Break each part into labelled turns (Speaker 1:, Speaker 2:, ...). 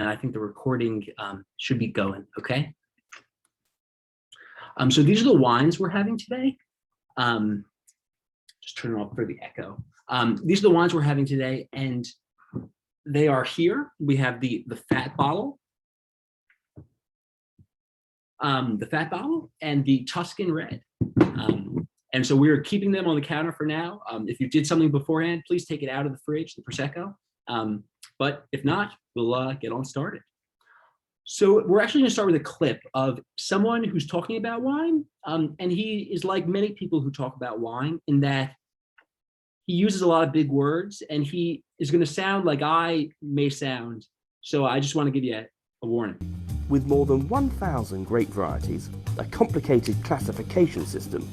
Speaker 1: And I think the recording should be going, okay? So these are the wines we're having today. Just turn it off for the echo. These are the wines we're having today, and they are here. We have the fat bottle, and the Tuscan Red. And so we're keeping them on the counter for now. If you did something beforehand, please take it out of the fridge, the Prosecco. But if not, we'll get on started. So we're actually gonna start with a clip of someone who's talking about wine. And he is like many people who talk about wine in that he uses a lot of big words, and he is gonna sound like I may sound. So I just wanna give you a warning.
Speaker 2: With more than 1,000 grape varieties, a complicated classification system,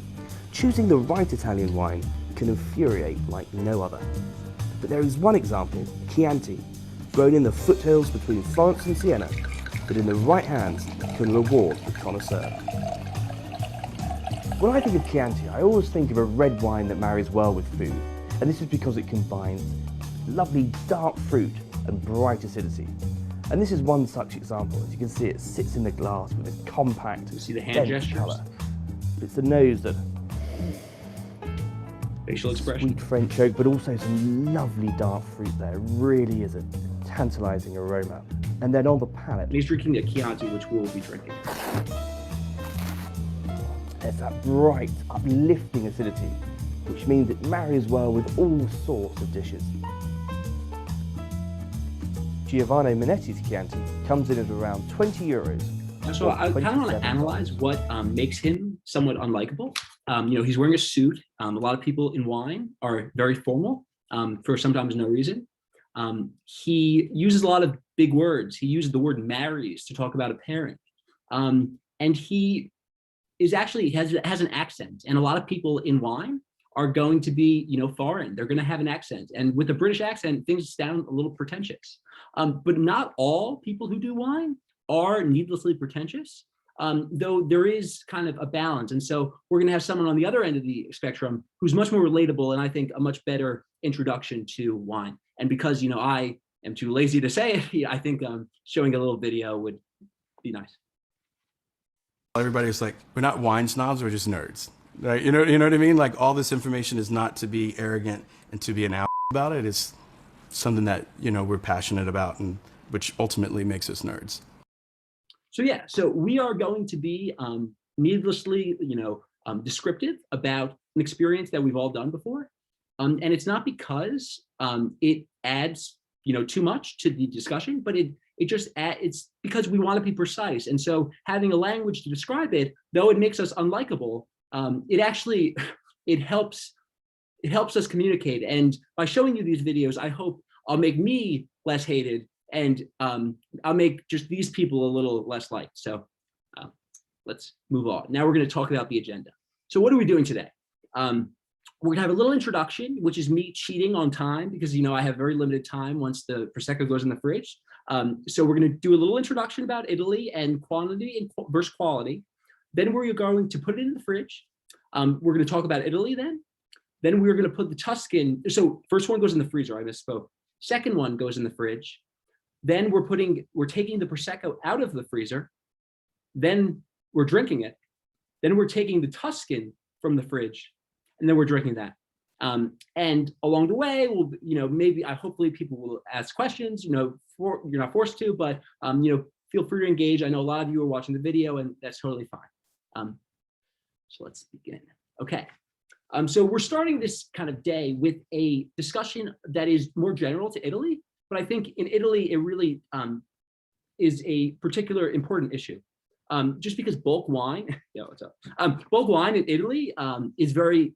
Speaker 2: choosing the right Italian wine can infuriate like no other. But there is one example, Chianti, grown in the foothills between Florence and Siena, that in the right hands can reward the connoisseur. When I think of Chianti, I always think of a red wine that marries well with food, and this is because it combines lovely dark fruit and bright acidity. And this is one such example. As you can see, it sits in the glass with a compact,
Speaker 1: you see the hand
Speaker 2: dense
Speaker 1: gestures?
Speaker 2: colour. It's the nose that
Speaker 1: Facial expression.
Speaker 2: sweet French oak, but also some lovely dark fruit there. It really is a tantalising aroma. And then on the palate,
Speaker 1: And he's drinking a Chianti, which we'll be drinking.
Speaker 2: there's that bright, uplifting acidity, which means it marries well with all sorts of dishes. Giovanni Minetti's Chianti comes in at around 20 euros.
Speaker 1: So I kind of want to analyze what makes him somewhat unlikable. He's wearing a suit. A lot of people in wine are very formal for sometimes no reason. He uses a lot of big words. He uses the word marries to talk about a pairing. And he is actually has an accent. And a lot of people in wine are going to be, foreign. They're going to have an accent. And with a British accent, things sound a little pretentious. But not all people who do wine are needlessly pretentious, though there is kind of a balance. And so we're going to have someone on the other end of the spectrum who's much more relatable, and I think a much better introduction to wine. And because, I am too lazy to say it, I think showing a little video would be nice.
Speaker 3: Everybody's like, we're not wine snobs, we're just nerds. Right? You know what I mean? Like, all this information is not to be arrogant and to be an out about it. It's something that, we're passionate about, and which ultimately makes us nerds.
Speaker 1: So we are going to be needlessly, descriptive about an experience that we've all done before. And it's not because it adds, too much to the discussion, but it's because we want to be precise. And so having a language to describe it, though it makes us unlikable, it helps us communicate. And by showing you these videos, I hope I'll make me less hated, and I'll make just these people a little less liked. So let's move on. Now we're going to talk about the agenda. So what are we doing today? We're gonna have a little introduction, which is me cheating on time because I have very limited time once the Prosecco goes in the fridge. So we're gonna do a little introduction about Italy and quantity and versus quality. Then we're going to put it in the fridge. We're gonna talk about Italy then. Then we're gonna put the Tuscan. So first one goes in the freezer, I misspoke. Second one goes in the fridge. Then we're taking the Prosecco out of the freezer. Then we're drinking it. Then we're taking the Tuscan from the fridge, and then we're drinking that. And along the way, we'll, hopefully people will ask questions. You're not forced to, but feel free to engage. I know a lot of you are watching the video, and that's totally fine. So let's begin. Okay. So we're starting this kind of day with a discussion that is more general to Italy, but I think in Italy it really is a particular important issue. Just because bulk wine, what's up? Bulk wine in Italy is very,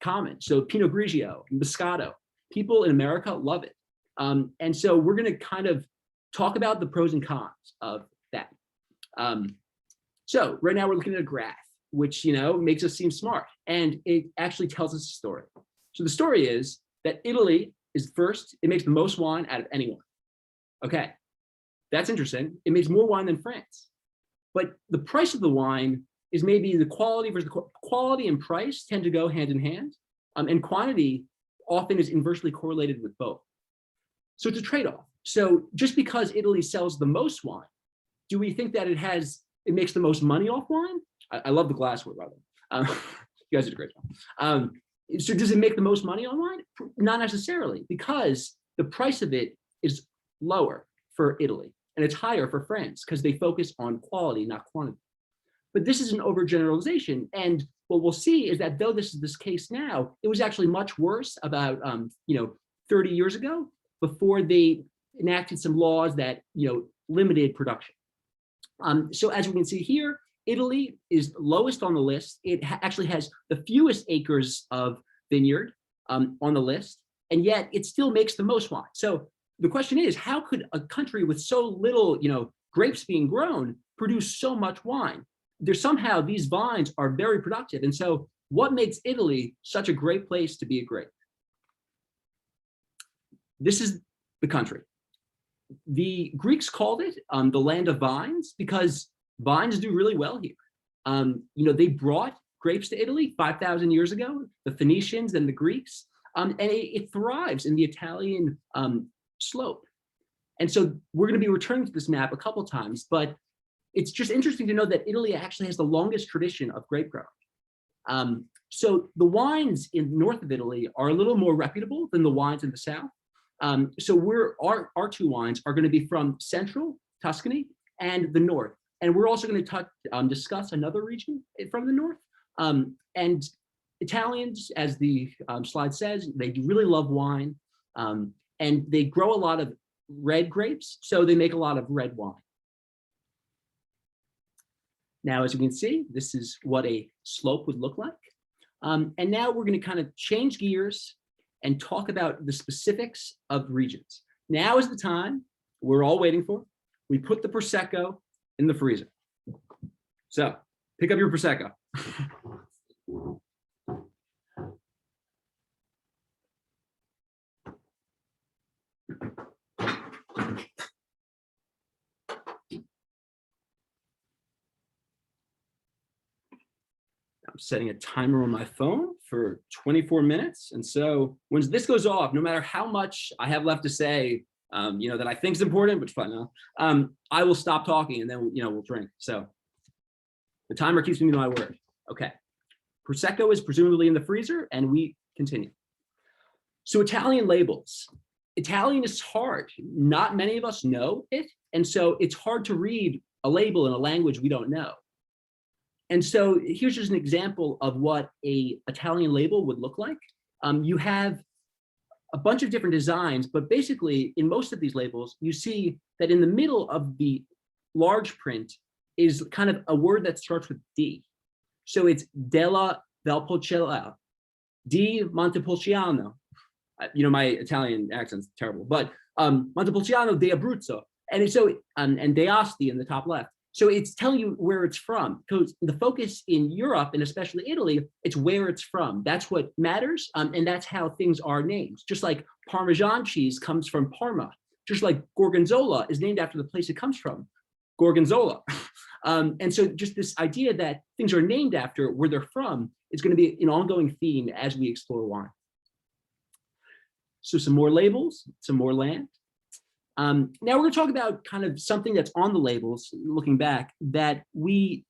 Speaker 1: common. So Pinot Grigio, Moscato, people in America love it. And so we're going to kind of talk about the pros and cons of that. So right now we're looking at a graph, which, makes us seem smart, and it actually tells us a story. So the story is that Italy is first, it makes the most wine out of anyone. Okay, that's interesting. It makes more wine than France. But the price of the wine is maybe the quality versus the quality and price tend to go hand in hand. And quantity often is inversely correlated with both. So it's a trade-off. So just because Italy sells the most wine, do we think that it makes the most money off wine? I love the glassware, by the way. You guys did a great job. So does it make the most money on wine? Not necessarily, because the price of it is lower for Italy and it's higher for France because they focus on quality, not quantity. But this is an overgeneralization. And what we'll see is that though this is this case now, it was actually much worse about 30 years ago before they enacted some laws that limited production. So as we can see here, Italy is lowest on the list. It actually has the fewest acres of vineyard on the list, and yet it still makes the most wine. So the question is, how could a country with so little, grapes being grown produce so much wine? There's somehow these vines are very productive. And so what makes Italy such a great place to be a grape? This is the country. The Greeks called it the land of vines because vines do really well here. They brought grapes to Italy 5,000 years ago, the Phoenicians and the Greeks, and it thrives in the Italian slope. And so we're going to be returning to this map a couple times, but it's just interesting to know that Italy actually has the longest tradition of grape growing. So the wines in north of Italy are a little more reputable than the wines in the south. So our two wines are going to be from central Tuscany and the north. And we're also going to discuss another region from the north. And Italians, as the slide says, they really love wine. And they grow a lot of red grapes, so they make a lot of red wine. Now, as you can see, this is what a slope would look like. And now we're going to kind of change gears and talk about the specifics of regions. Now is the time we're all waiting for. We put the Prosecco in the freezer. So pick up your Prosecco. I'm setting a timer on my phone for 24 minutes. And so when this goes off, no matter how much I have left to say, that I think is important, which fine now, I will stop talking and then, we'll drink. So the timer keeps me to my word. Okay. Prosecco is presumably in the freezer and we continue. So Italian labels. Italian is hard. Not many of us know it. And so it's hard to read a label in a language we don't know. And so here's just an example of what an Italian label would look like. You have a bunch of different designs, but basically in most of these labels, you see that in the middle of the large print is kind of a word that starts with D. So it's Della Valpolicella, di Montepulciano. My Italian accent's terrible, but Montepulciano di Abruzzo. And so, and De Asti in the top left. So it's telling you where it's from, because the focus in Europe and especially Italy, it's where it's from. That's what matters. And that's how things are named. Just like Parmesan cheese comes from Parma, just like Gorgonzola is named after the place it comes from, Gorgonzola. And so just this idea that things are named after where they're from is going to be an ongoing theme as we explore wine. So some more labels, some more land. Now we're going to talk about kind of something that's on the labels, looking back, that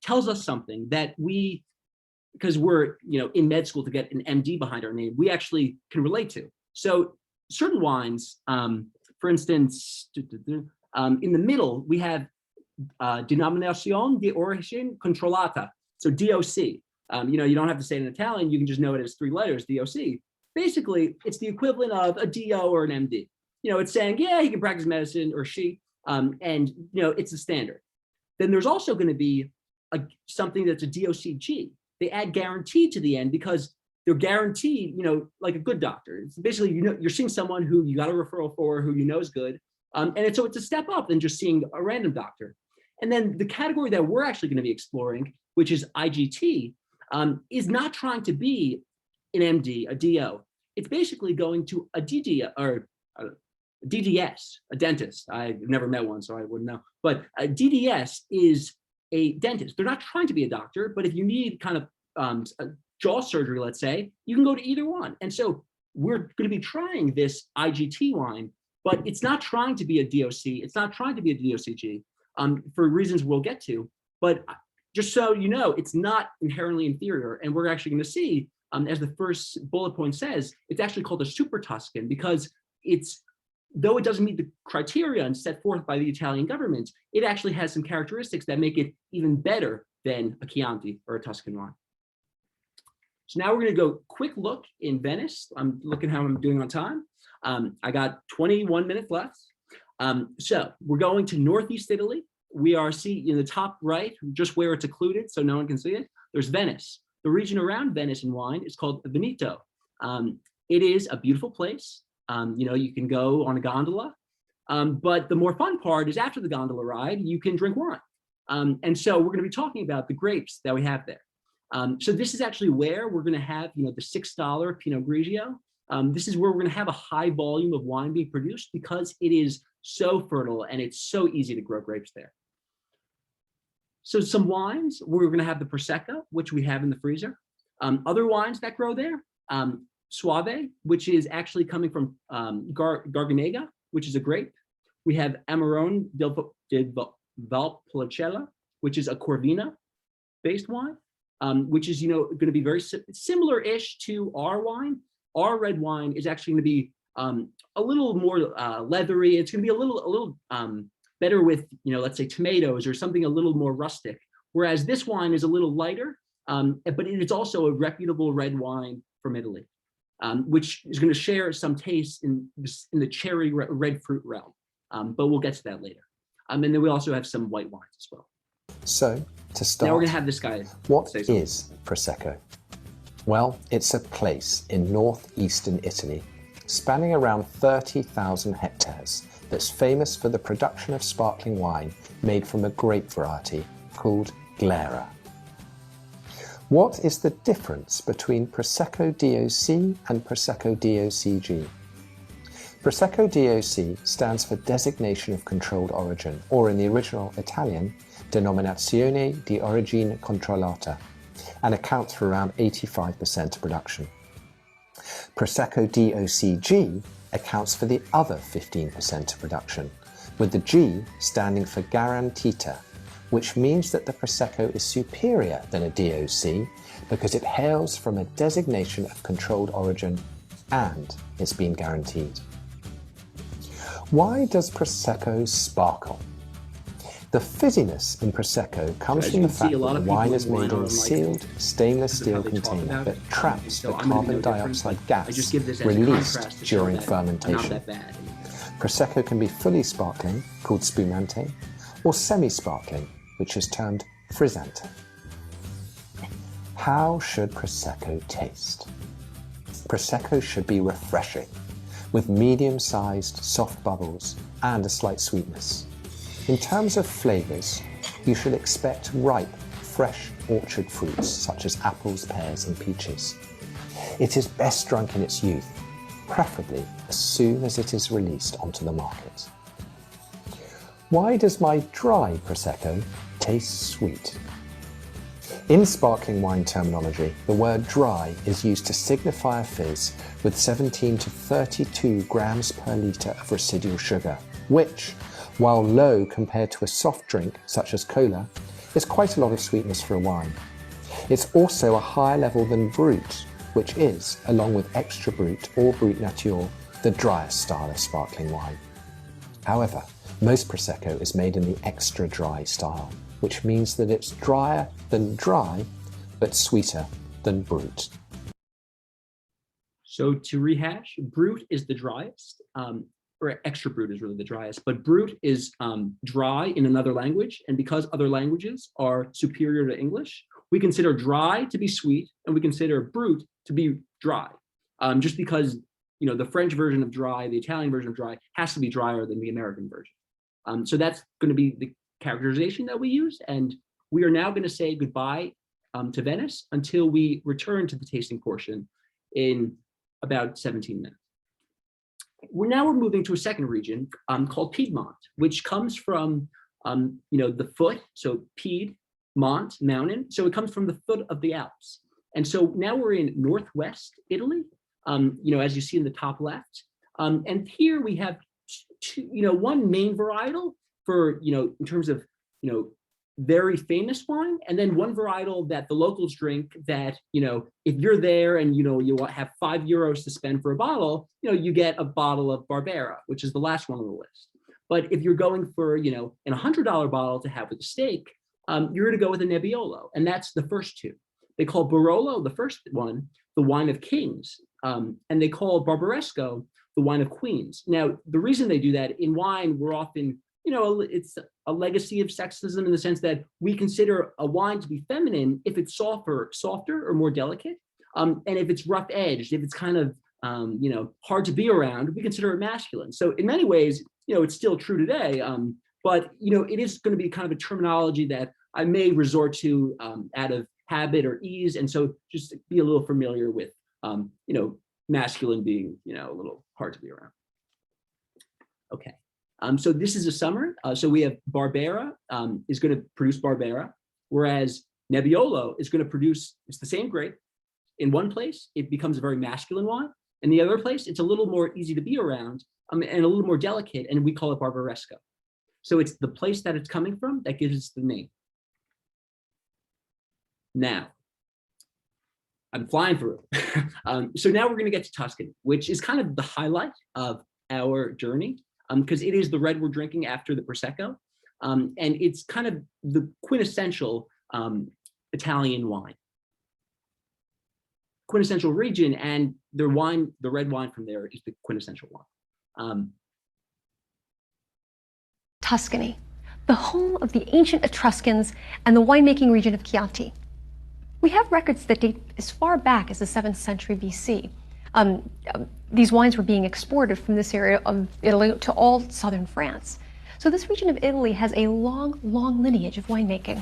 Speaker 1: tells us something that because we're in med school to get an MD behind our name, we actually can relate to. So certain wines, for instance, in the middle we have Denominazione di Origine Controllata, so DOC. You don't have to say it in Italian; you can just know it as 3 letters, DOC. Basically, it's the equivalent of a DO or an MD. It's saying, yeah, he can practice medicine, or she, and it's a standard. Then there's also going to be something that's a DOCG. They add guarantee to the end because they're guaranteed, like a good doctor. It's basically, you're seeing someone who you got a referral for, who is good. So it's a step up than just seeing a random doctor. And then the category that we're actually going to be exploring, which is IGT, is not trying to be an MD, a DO. It's basically going to a DD or DDS, a dentist. I've never met one, so I wouldn't know. But a DDS is a dentist. They're not trying to be a doctor, but if you need kind of a jaw surgery, let's say, you can go to either one. And so we're going to be trying this IGT wine but it's not trying to be a DOC. It's not trying to be a DOCG for reasons we'll get to. But just so you know, it's not inherently inferior. And we're actually going to see, as the first bullet point says, it's actually called a super Tuscan because though it doesn't meet the criteria set forth by the Italian government, it actually has some characteristics that make it even better than a Chianti or a Tuscan wine. So now we're going to go quick look in Venice. I'm looking how I'm doing on time. I got 21 minutes left. So we're going to Northeast Italy. We are in the top right, just where it's occluded so no one can see it. There's Venice. The region around Venice and wine is called Veneto. It is a beautiful place. You can go on a gondola, but the more fun part is after the gondola ride, you can drink wine. And so we're going to be talking about the grapes that we have there. So this is actually where we're going to have, the $6 Pinot Grigio. This is where we're going to have a high volume of wine being produced because it is so fertile and it's so easy to grow grapes there. So some wines, we're going to have the Prosecco, which we have in the freezer. Other wines that grow there, Soave, which is actually coming from Garganega, which is a grape. We have Amarone del Valpolicella, which is a Corvina-based wine, which is going to be very similar-ish to our wine. Our red wine is actually going to be a little more leathery. It's going to be a little better with, let's say tomatoes or something a little more rustic. Whereas this wine is a little lighter, but it is also a reputable red wine from Italy, which is going to share some taste in the cherry red fruit realm. But we'll get to that later. And then we also have some white wines as well.
Speaker 4: So to start,
Speaker 1: now we're going to have this guy.
Speaker 4: What is Prosecco? Well, it's a place in northeastern Italy, spanning around 30,000 hectares, that's famous for the production of sparkling wine made from a grape variety called Glera. What is the difference between Prosecco DOC and Prosecco DOCG? Prosecco DOC stands for Designation of Controlled Origin, or in the original Italian, Denominazione di Origine Controllata, and accounts for around 85% of production. Prosecco DOCG accounts for the other 15% of production, with the G standing for Garantita, which means that the Prosecco is superior than a DOC because it hails from a designation of controlled origin and it's been guaranteed. Why does Prosecco sparkle? The fizziness in Prosecco comes from the fact that the wine is made in a sealed stainless steel container that traps the carbon dioxide gas released during fermentation. Prosecco can be fully sparkling, called spumante, or semi-sparkling, which is termed frizzante. How should Prosecco taste? Prosecco should be refreshing, with medium-sized soft bubbles and a slight sweetness. In terms of flavours, you should expect ripe, fresh orchard fruits such as apples, pears and peaches. It is best drunk in its youth, preferably as soon as it is released onto the market. Why does my dry Prosecco taste sweet? In sparkling wine terminology, the word dry is used to signify a fizz with 17 to 32 grams per litre of residual sugar, which, while low compared to a soft drink such as cola, is quite a lot of sweetness for a wine. It's also a higher level than Brut, which is, along with Extra Brut or Brut Nature, the driest style of sparkling wine. However, most Prosecco is made in the extra dry style, which means that it's drier than dry, but sweeter than Brut.
Speaker 1: So to rehash, Brut is the driest, or Extra Brut is really the driest, but Brut is dry in another language, and because other languages are superior to English, we consider dry to be sweet, and we consider Brut to be dry, just because the French version of dry, the Italian version of dry, has to be drier than the American version. So that's going to be the characterization that we use, and we are now going to say goodbye to Venice until we return to the tasting portion in about 17 minutes. We're moving to a second region called Piedmont, which comes from the foot, so Pied, Mont, mountain, so it comes from the foot of the Alps. And so now we're in northwest Italy, as you see in the top left. And here we have one main varietal for, in terms of, very famous wine, and then one varietal that the locals drink that, if you're there and, you have €5 to spend for a bottle, you get a bottle of Barbera, which is the last one on the list. But if you're going for, an $100 bottle to have with a steak, you're going to go with a Nebbiolo, and that's the first two. They call Barolo, the first one, the wine of kings, and they call Barbaresco the wine of queens. Now, the reason they do that, in wine, we're often, it's a legacy of sexism in the sense that we consider a wine to be feminine if it's softer or more delicate, and if it's rough edged, if it's kind of hard to be around, we consider it masculine. So in many ways, it's still true today, but it is going to be kind of a terminology that I may resort to out of habit or ease, and so just be a little familiar with masculine being a little hard to be around. Okay. So this is a summer. So we have Barbera is going to produce Barbera, whereas Nebbiolo is going to produce, it's the same grape. In one place, it becomes a very masculine wine. In the other place, it's a little more easy to be around and a little more delicate, and we call it Barbaresco. So it's the place that it's coming from that gives us the name. Now, I'm flying through. So now we're going to get to Tuscany, which is kind of the highlight of our journey, because it is the red we're drinking after the Prosecco. And it's kind of the quintessential Italian wine. Quintessential region, and the red wine from there is the quintessential wine.
Speaker 5: Tuscany, the home of the ancient Etruscans and the winemaking region of Chianti. We have records that date as far back as the 7th century BC. These wines were being exported from this area of Italy to all southern France. So this region of Italy has a long, long lineage of winemaking.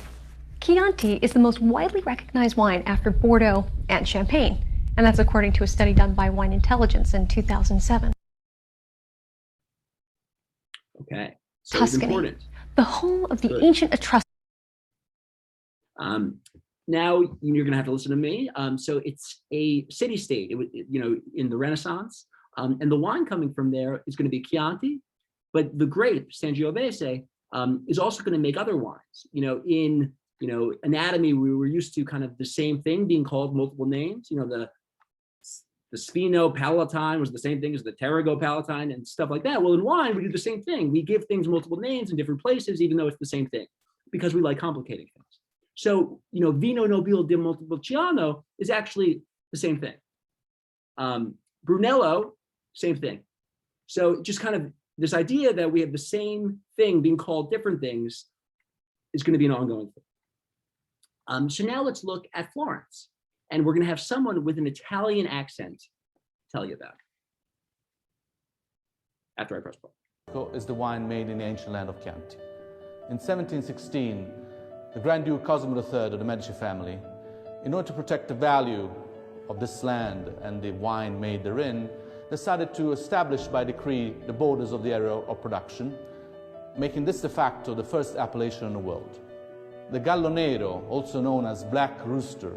Speaker 5: Chianti is the most widely recognized wine after Bordeaux and Champagne, and that's according to a study done by Wine Intelligence in 2007.
Speaker 1: Okay, so
Speaker 5: Tuscany,
Speaker 1: it's important.
Speaker 5: the home of the
Speaker 1: Good.
Speaker 5: ancient Etruscans.
Speaker 1: Now you're going to have to listen to me. So it's a city-state, in the Renaissance, and the wine coming from there is going to be Chianti, but the grape Sangiovese is also going to make other wines. In anatomy, we were used to kind of the same thing being called multiple names. The Sfino Palatine was the same thing as the Terrigo Palatine and stuff like that. Well, in wine, we do the same thing. We give things multiple names in different places, even though it's the same thing, because we like complicating things. So, Vino Nobile di Montepulciano is actually the same thing. Brunello, same thing. So just kind of this idea that we have the same thing being called different things is going to be an ongoing thing. So now let's look at Florence, and we're going to have someone with an Italian accent tell you about it. After I press play.
Speaker 6: Is the wine made in the ancient land of Chianti. In 1716, the Grand Duke Cosimo III of the Medici family, in order to protect the value of this land and the wine made therein, decided to establish by decree the borders of the area of production, making this de facto the first appellation in the world. The Gallo Nero, also known as Black Rooster,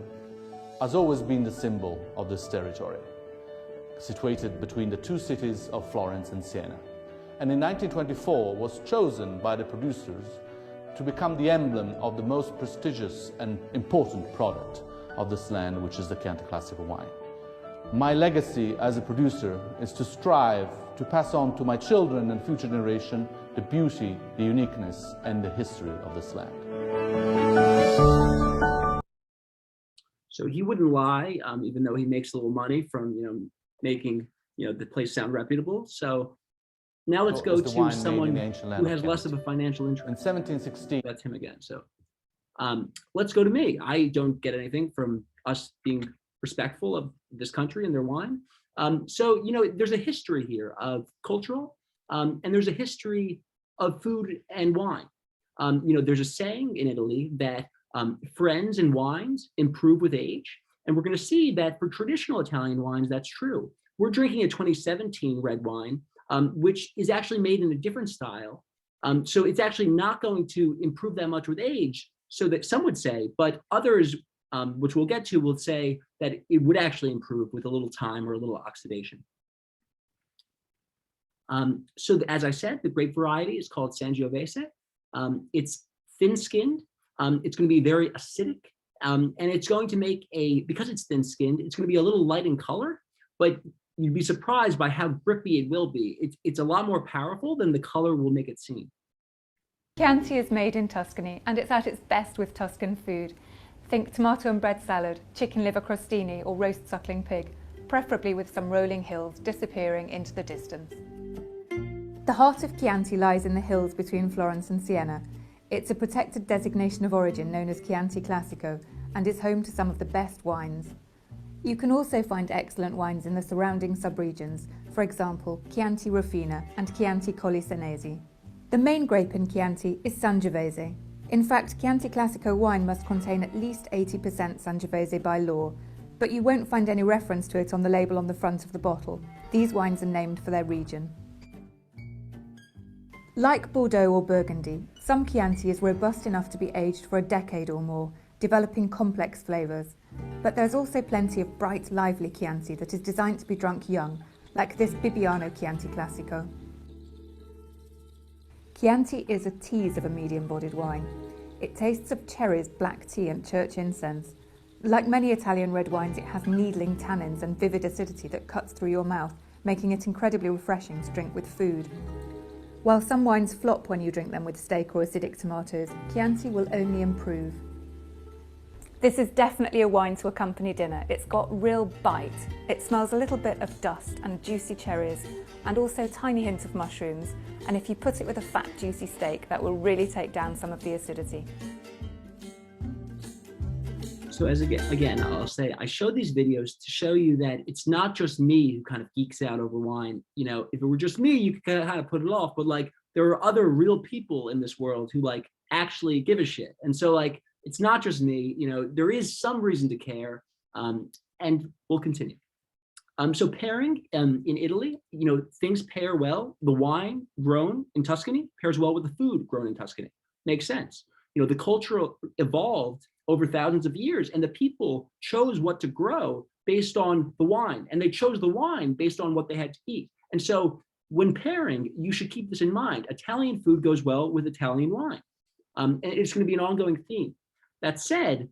Speaker 6: has always been the symbol of this territory, situated between the two cities of Florence and Siena. And in 1924 was chosen by the producers to become the emblem of the most prestigious and important product of this land, which is the Chianti Classico wine. My legacy as a producer is to strive to pass on to my children and future generation the beauty, the uniqueness, and the history of this land.
Speaker 1: So he wouldn't lie, even though he makes a little money from making the place sound reputable. So now let's go to someone who has less of a financial interest.
Speaker 6: In 1716,
Speaker 1: that's him again. So let's go to me. I don't get anything from us being respectful of this country and their wine. So there's a history here of cultural, and there's a history of food and wine. There's a saying in Italy that friends and wines improve with age. And we're going to see that for traditional Italian wines, that's true. We're drinking a 2017 red wine, which is actually made in a different style. So it's actually not going to improve that much with age, so that some would say, but others, which we'll get to, will say that it would actually improve with a little time or a little oxidation. As I said, the grape variety is called Sangiovese. It's thin-skinned. It's going to be very acidic. And it's going to make because it's thin-skinned, it's going to be a little light in color, but you'd be surprised by how grippy it will be. It's a lot more powerful than the color will make it seem.
Speaker 7: Chianti is made in Tuscany, and it's at its best with Tuscan food. Think tomato and bread salad, chicken liver crostini, or roast suckling pig, preferably with some rolling hills disappearing into the distance. The heart of Chianti lies in the hills between Florence and Siena. It's a protected designation of origin known as Chianti Classico, and is home to some of the best wines. You can also find excellent wines in the surrounding subregions, for example, Chianti Rufina and Chianti Colli Senesi. The main grape in Chianti is Sangiovese. In fact, Chianti Classico wine must contain at least 80% Sangiovese by law, but you won't find any reference to it on the label on the front of the bottle. These wines are named for their region. Like Bordeaux or Burgundy, some Chianti is robust enough to be aged for a decade or more, developing complex flavours. But there's also plenty of bright, lively Chianti that is designed to be drunk young, like this Bibbiano Chianti Classico. Chianti is a tease of a medium-bodied wine. It tastes of cherries, black tea and church incense. Like many Italian red wines, it has needling tannins and vivid acidity that cuts through your mouth, making it incredibly refreshing to drink with food. While some wines flop when you drink them with steak or acidic tomatoes, Chianti will only improve. This is definitely a wine to accompany dinner. It's got real bite. It smells a little bit of dust and juicy cherries, and also tiny hints of mushrooms. And if you put it with a fat, juicy steak, that will really take down some of the acidity.
Speaker 1: So again, I'll say, I showed these videos to show you that it's not just me who kind of geeks out over wine. You know, if it were just me, you could kind of put it off, but like, there are other real people in this world who like actually give a shit. And so like, it's not just me, you know, there is some reason to care, and we'll continue. So pairing in Italy, you know, things pair well. The wine grown in Tuscany pairs well with the food grown in Tuscany. Makes sense. You know, the culture evolved over thousands of years, and the people chose what to grow based on the wine, and they chose the wine based on what they had to eat. And so when pairing, you should keep this in mind. Italian food goes well with Italian wine, and it's going to be an ongoing theme. That said,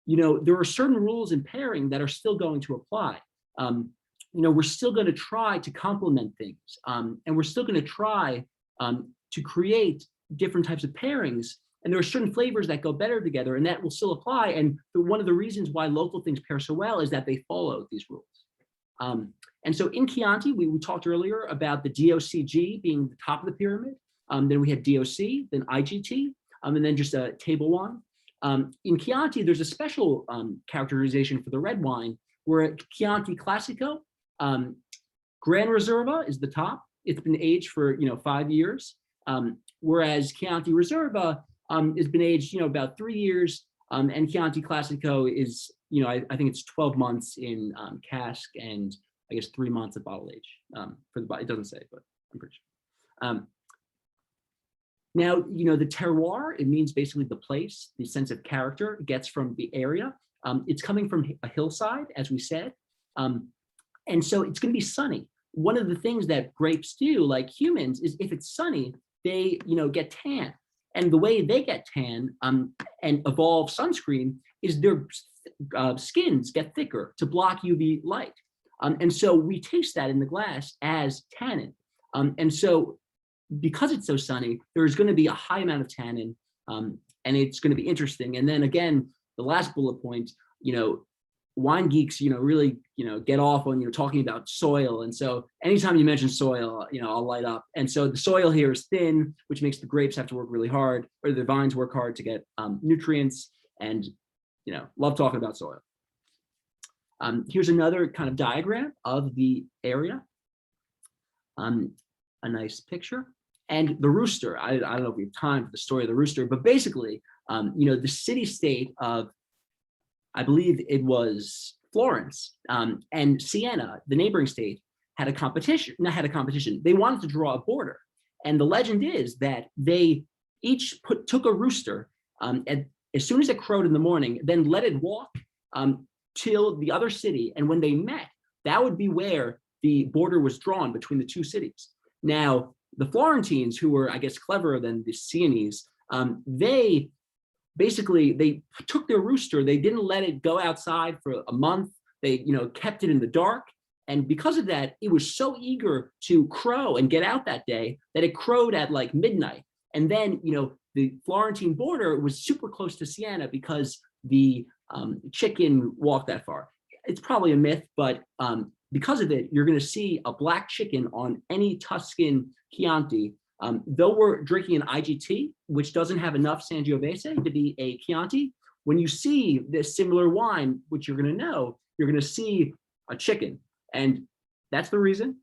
Speaker 1: you know, there are certain rules in pairing that are still going to apply. You know, we're still going to try to complement things, and we're still going to try to create different types of pairings. And there are certain flavors that go better together, and that will still apply. And one of the reasons why local things pair so well is that they follow these rules. And so in Chianti, we talked earlier about the DOCG being the top of the pyramid. Then we had DOC, then IGT, and then just a table one. In Chianti, there's a special characterization for the red wine, where Chianti Classico, Gran Reserva is the top. It's been aged for 5 years, whereas Chianti Reserva has been aged about 3 years, and Chianti Classico is I think it's 12 months in cask and I guess 3 months of bottle age. For the it doesn't say, but I'm pretty sure. Now, the terroir, it means basically the place, the sense of character it gets from the area. It's coming from a hillside, as we said. And so it's going to be sunny. One of the things that grapes do, like humans, is if it's sunny, they get tan. And the way they get tan and evolve sunscreen is their skins get thicker to block UV light. And so we taste that in the glass as tannin. And so because it's so sunny, there's going to be a high amount of tannin, and it's going to be interesting. And then again, the last bullet point, wine geeks, really, get off on, talking about soil. And so anytime you mention soil, I'll light up. And so the soil here is thin, which makes the grapes have to work really hard, or the vines work hard to get nutrients. And, love talking about soil. Here's another kind of diagram of the area. A nice picture. And the rooster, I don't know if we have time for the story of the rooster, but basically, the city-state of, I believe it was Florence, and Siena, the neighboring state, had a competition, they wanted to draw a border. And the legend is that they each took a rooster, and as soon as it crowed in the morning, then let it walk till the other city. And when they met, that would be where the border was drawn between the two cities. Now, the Florentines, who were, I guess, cleverer than the Sienese, they took their rooster, they didn't let it go outside for a month. They, kept it in the dark. And because of that, it was so eager to crow and get out that day that it crowed at like midnight. And then, the Florentine border was super close to Siena because the chicken walked that far. It's probably a myth, but because of it, you're going to see a black chicken on any Tuscan Chianti. Though we're drinking an IGT, which doesn't have enough Sangiovese to be a Chianti, when you see this similar wine, which you're going to know, you're going to see a chicken. And that's the reason.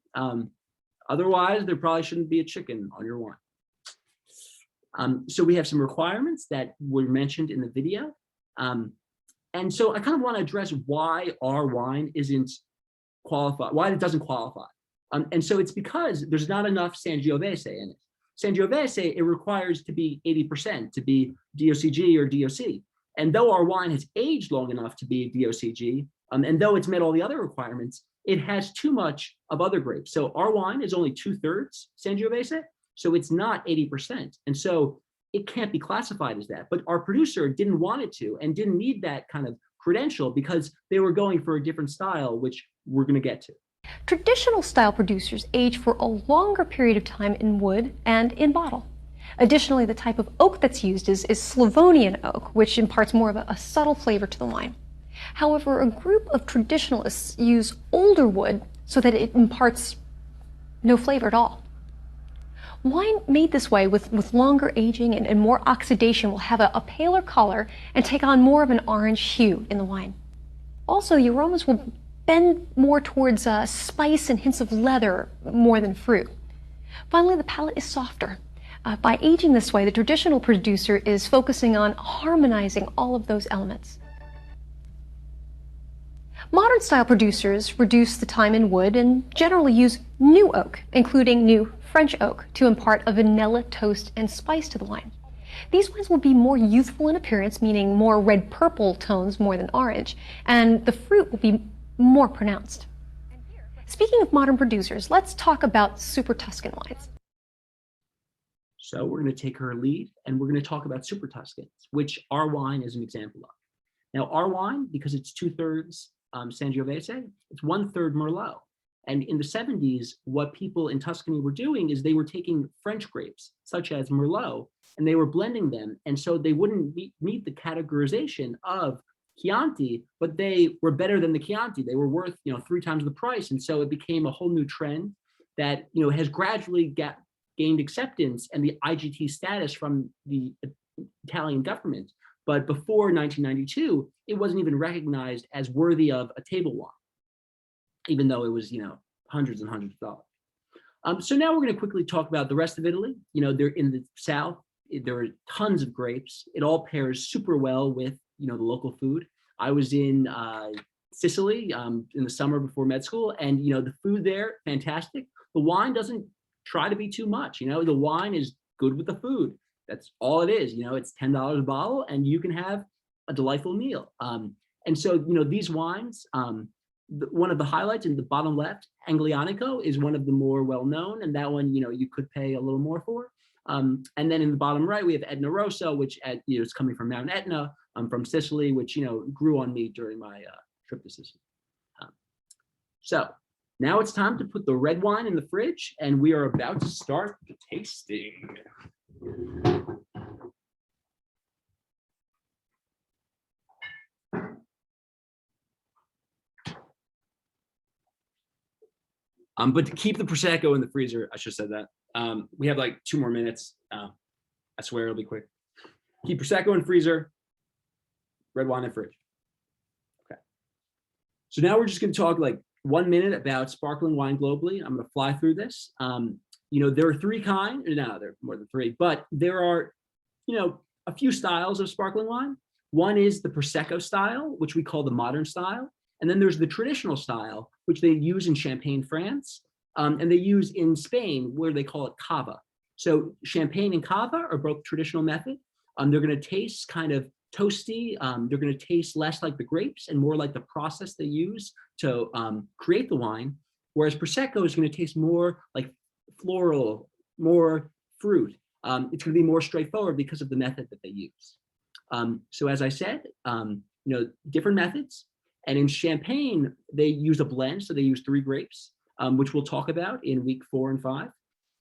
Speaker 1: Otherwise, there probably shouldn't be a chicken on your wine. So we have some requirements that were mentioned in the video. And so I kind of want to address why our wine isn't qualified, why it doesn't qualify. And so it's because there's not enough Sangiovese in it. Sangiovese, it requires to be 80% to be DOCG or DOC. And though our wine has aged long enough to be DOCG, and though it's met all the other requirements, it has too much of other grapes. So our wine is only 2/3 Sangiovese, so it's not 80%. And so it can't be classified as that. But our producer didn't want it to and didn't need that kind of credential because they were going for a different style, which we're going to get to.
Speaker 5: Traditional style producers age for a longer period of time in wood and in bottle. Additionally, the type of oak that's used is Slavonian oak, which imparts more of a subtle flavor to the wine. However, a group of traditionalists use older wood so that it imparts no flavor at all. Wine made this way with longer aging and more oxidation will have a paler color and take on more of an orange hue in the wine. Also, the aromas will bend more towards spice and hints of leather more than fruit. Finally, the palate is softer. By aging this way, the traditional producer is focusing on harmonizing all of those elements. Modern style producers reduce the time in wood and generally use new oak, including new French oak, to impart a vanilla toast and spice to the wine. These wines will be more youthful in appearance, meaning more red-purple tones more than orange, and the fruit will be more pronounced. Speaking of modern producers, let's talk about Super Tuscan wines.
Speaker 1: So we're going to take her lead and we're going to talk about Super Tuscans, which our wine is an example of. Now, our wine, because it's 2/3 Sangiovese, it's 1/3 Merlot. And in the 70s, what people in Tuscany were doing is they were taking French grapes, such as Merlot, and they were blending them. And so they wouldn't meet the categorization of Chianti, but they were better than the Chianti. They were worth, 3 times the price. And so it became a whole new trend that, has gradually gained acceptance and the IGT status from the Italian government. But before 1992, it wasn't even recognized as worthy of a table wine, even though it was, hundreds and hundreds of dollars. So now we're going to quickly talk about the rest of Italy. They're in the south. There are tons of grapes. It all pairs super well with, the local food. I was in Sicily in the summer before med school, and, the food there, fantastic. The wine doesn't try to be too much. The wine is good with the food. That's all it is. It's $10 a bottle, and you can have a delightful meal. And so, these wines, one of the highlights in the bottom left, Aglianico, is one of the more well-known, and that one, you could pay a little more for. And then in the bottom right, we have Etna Rosso, which is coming from Mount Etna, from Sicily, which, grew on me during my trip to Sicily. So now it's time to put the red wine in the fridge, and we are about to start the tasting. But to keep the Prosecco in the freezer, I should have said that. We have like 2 more minutes. I swear it'll be quick. Keep Prosecco in freezer, red wine in fridge. Okay. So now we're just going to talk like 1 minute about sparkling wine globally. I'm going to fly through this. There are 3 kinds. No, there are more than 3, but there are, a few styles of sparkling wine. One is the Prosecco style, which we call the modern style. And then there's the traditional style, which they use in Champagne, France, and they use in Spain, where they call it cava. So Champagne and cava are both traditional method. They're going to taste kind of toasty. They're going to taste less like the grapes and more like the process they use to create the wine. Whereas Prosecco is going to taste more like floral, more fruit. It's going to be more straightforward because of the method that they use. So as I said, different methods. And in Champagne, they use a blend. So they use 3 grapes, which we'll talk about in week 4 and 5.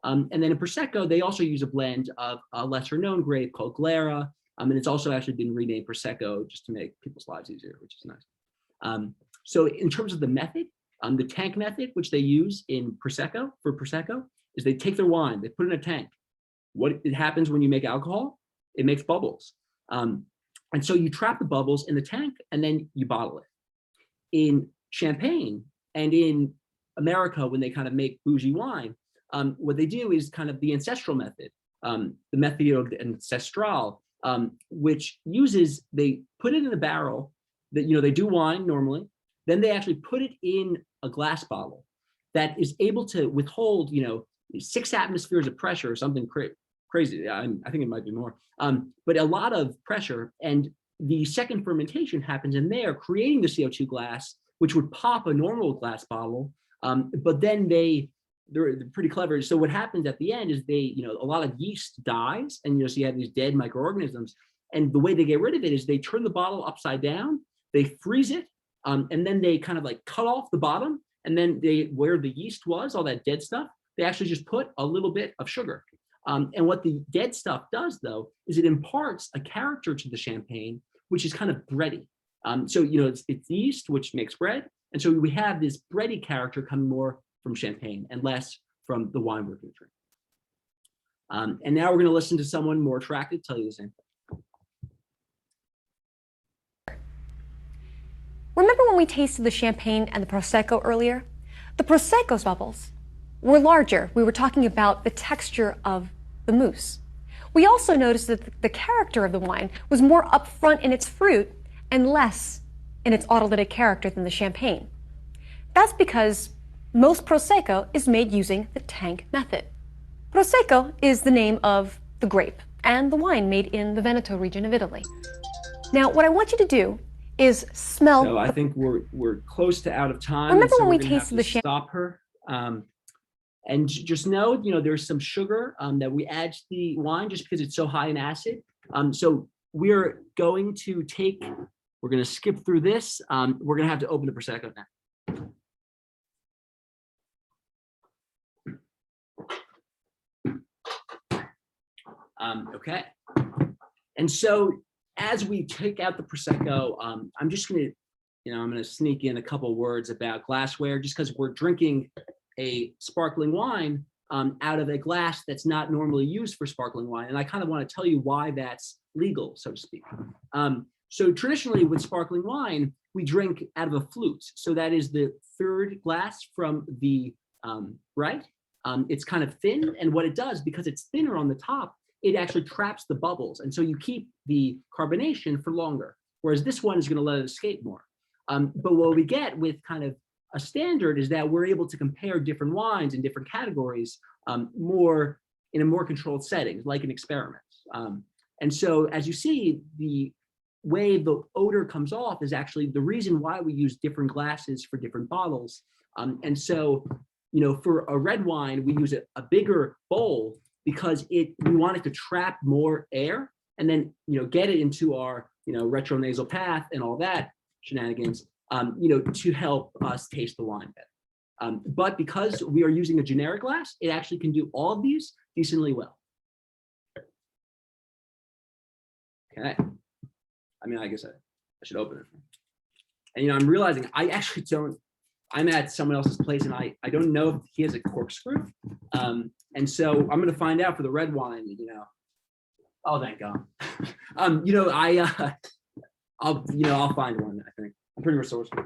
Speaker 1: And then in Prosecco, they also use a blend of a lesser known grape called Glera. And it's also actually been renamed Prosecco just to make people's lives easier, which is nice. So in terms of the method, the tank method, which they use in Prosecco, is they take their wine, they put it in a tank. What it happens when you make alcohol, it makes bubbles. And so you trap the bubbles in the tank and then you bottle it. In Champagne and in America, when they kind of make bougie wine, what they do is kind of the ancestral method, the method ancestral, which uses, they put it in a barrel that, they do wine normally, then they actually put it in a glass bottle that is able to withhold, 6 atmospheres of pressure or something crazy. I think it might be more, but a lot of pressure. And the second fermentation happens in there, creating the CO2 glass, which would pop a normal glass bottle. But then they're pretty clever. So what happens at the end is a lot of yeast dies, and so you have these dead microorganisms. And the way they get rid of it is they turn the bottle upside down, they freeze it, and then they kind of like cut off the bottom, and then where the yeast was, all that dead stuff, they actually just put a little bit of sugar. And what the dead stuff does, though, is it imparts a character to the champagne, which is kind of bready. So it's yeast, which makes bread, and so we have this bready character coming more from champagne and less from the wine we're going to drink. And now we're going to listen to someone more attractive tell you the same thing.
Speaker 5: Remember when we tasted the Champagne and the Prosecco earlier? The Prosecco's bubbles were larger. We were talking about the texture of the mousse. We also noticed that the character of the wine was more upfront in its fruit and less in its autolytic character than the Champagne. That's because most Prosecco is made using the tank method. Prosecco is the name of the grape and the wine made in the Veneto region of Italy. Now, what I want you to do is smell.
Speaker 1: So I think we're close to out of time.
Speaker 5: Remember
Speaker 1: so
Speaker 5: when we
Speaker 1: we're gonna have
Speaker 5: tasted
Speaker 1: to
Speaker 5: the champagne?
Speaker 1: stop her. And just know, there's some sugar that we add to the wine just because it's so high in acid. So we're going to skip through this. We're going to have to open the Prosecco now. Okay. And so as we take out the Prosecco, I'm just going to, I'm going to sneak in a couple words about glassware, just because we're drinking a sparkling wine out of a glass that's not normally used for sparkling wine. And I kind of want to tell you why that's legal, so to speak. So traditionally with sparkling wine, we drink out of a flute. So that is the third glass from the right. It's kind of thin. And what it does, because it's thinner on the top, it actually traps the bubbles. And so you keep the carbonation for longer, whereas this one is going to let it escape more. But what we get with kind of a standard is that we're able to compare different wines in different categories more in a more controlled setting, like an experiment. And so as you see, the way the odor comes off is actually the reason why we use different glasses for different bottles. And so, for a red wine, we use a bigger bowl because we want it to trap more air and then, get it into our, retronasal path and all that shenanigans. To help us taste the wine better. But because we are using a generic glass, it actually can do all of these decently well. Okay. I guess I should open it. And, I'm realizing I actually I'm at someone else's place and I don't know if he has a corkscrew. And so I'm going to find out for the red wine, oh, thank God. I'll find one, I think. I'm pretty resourceful.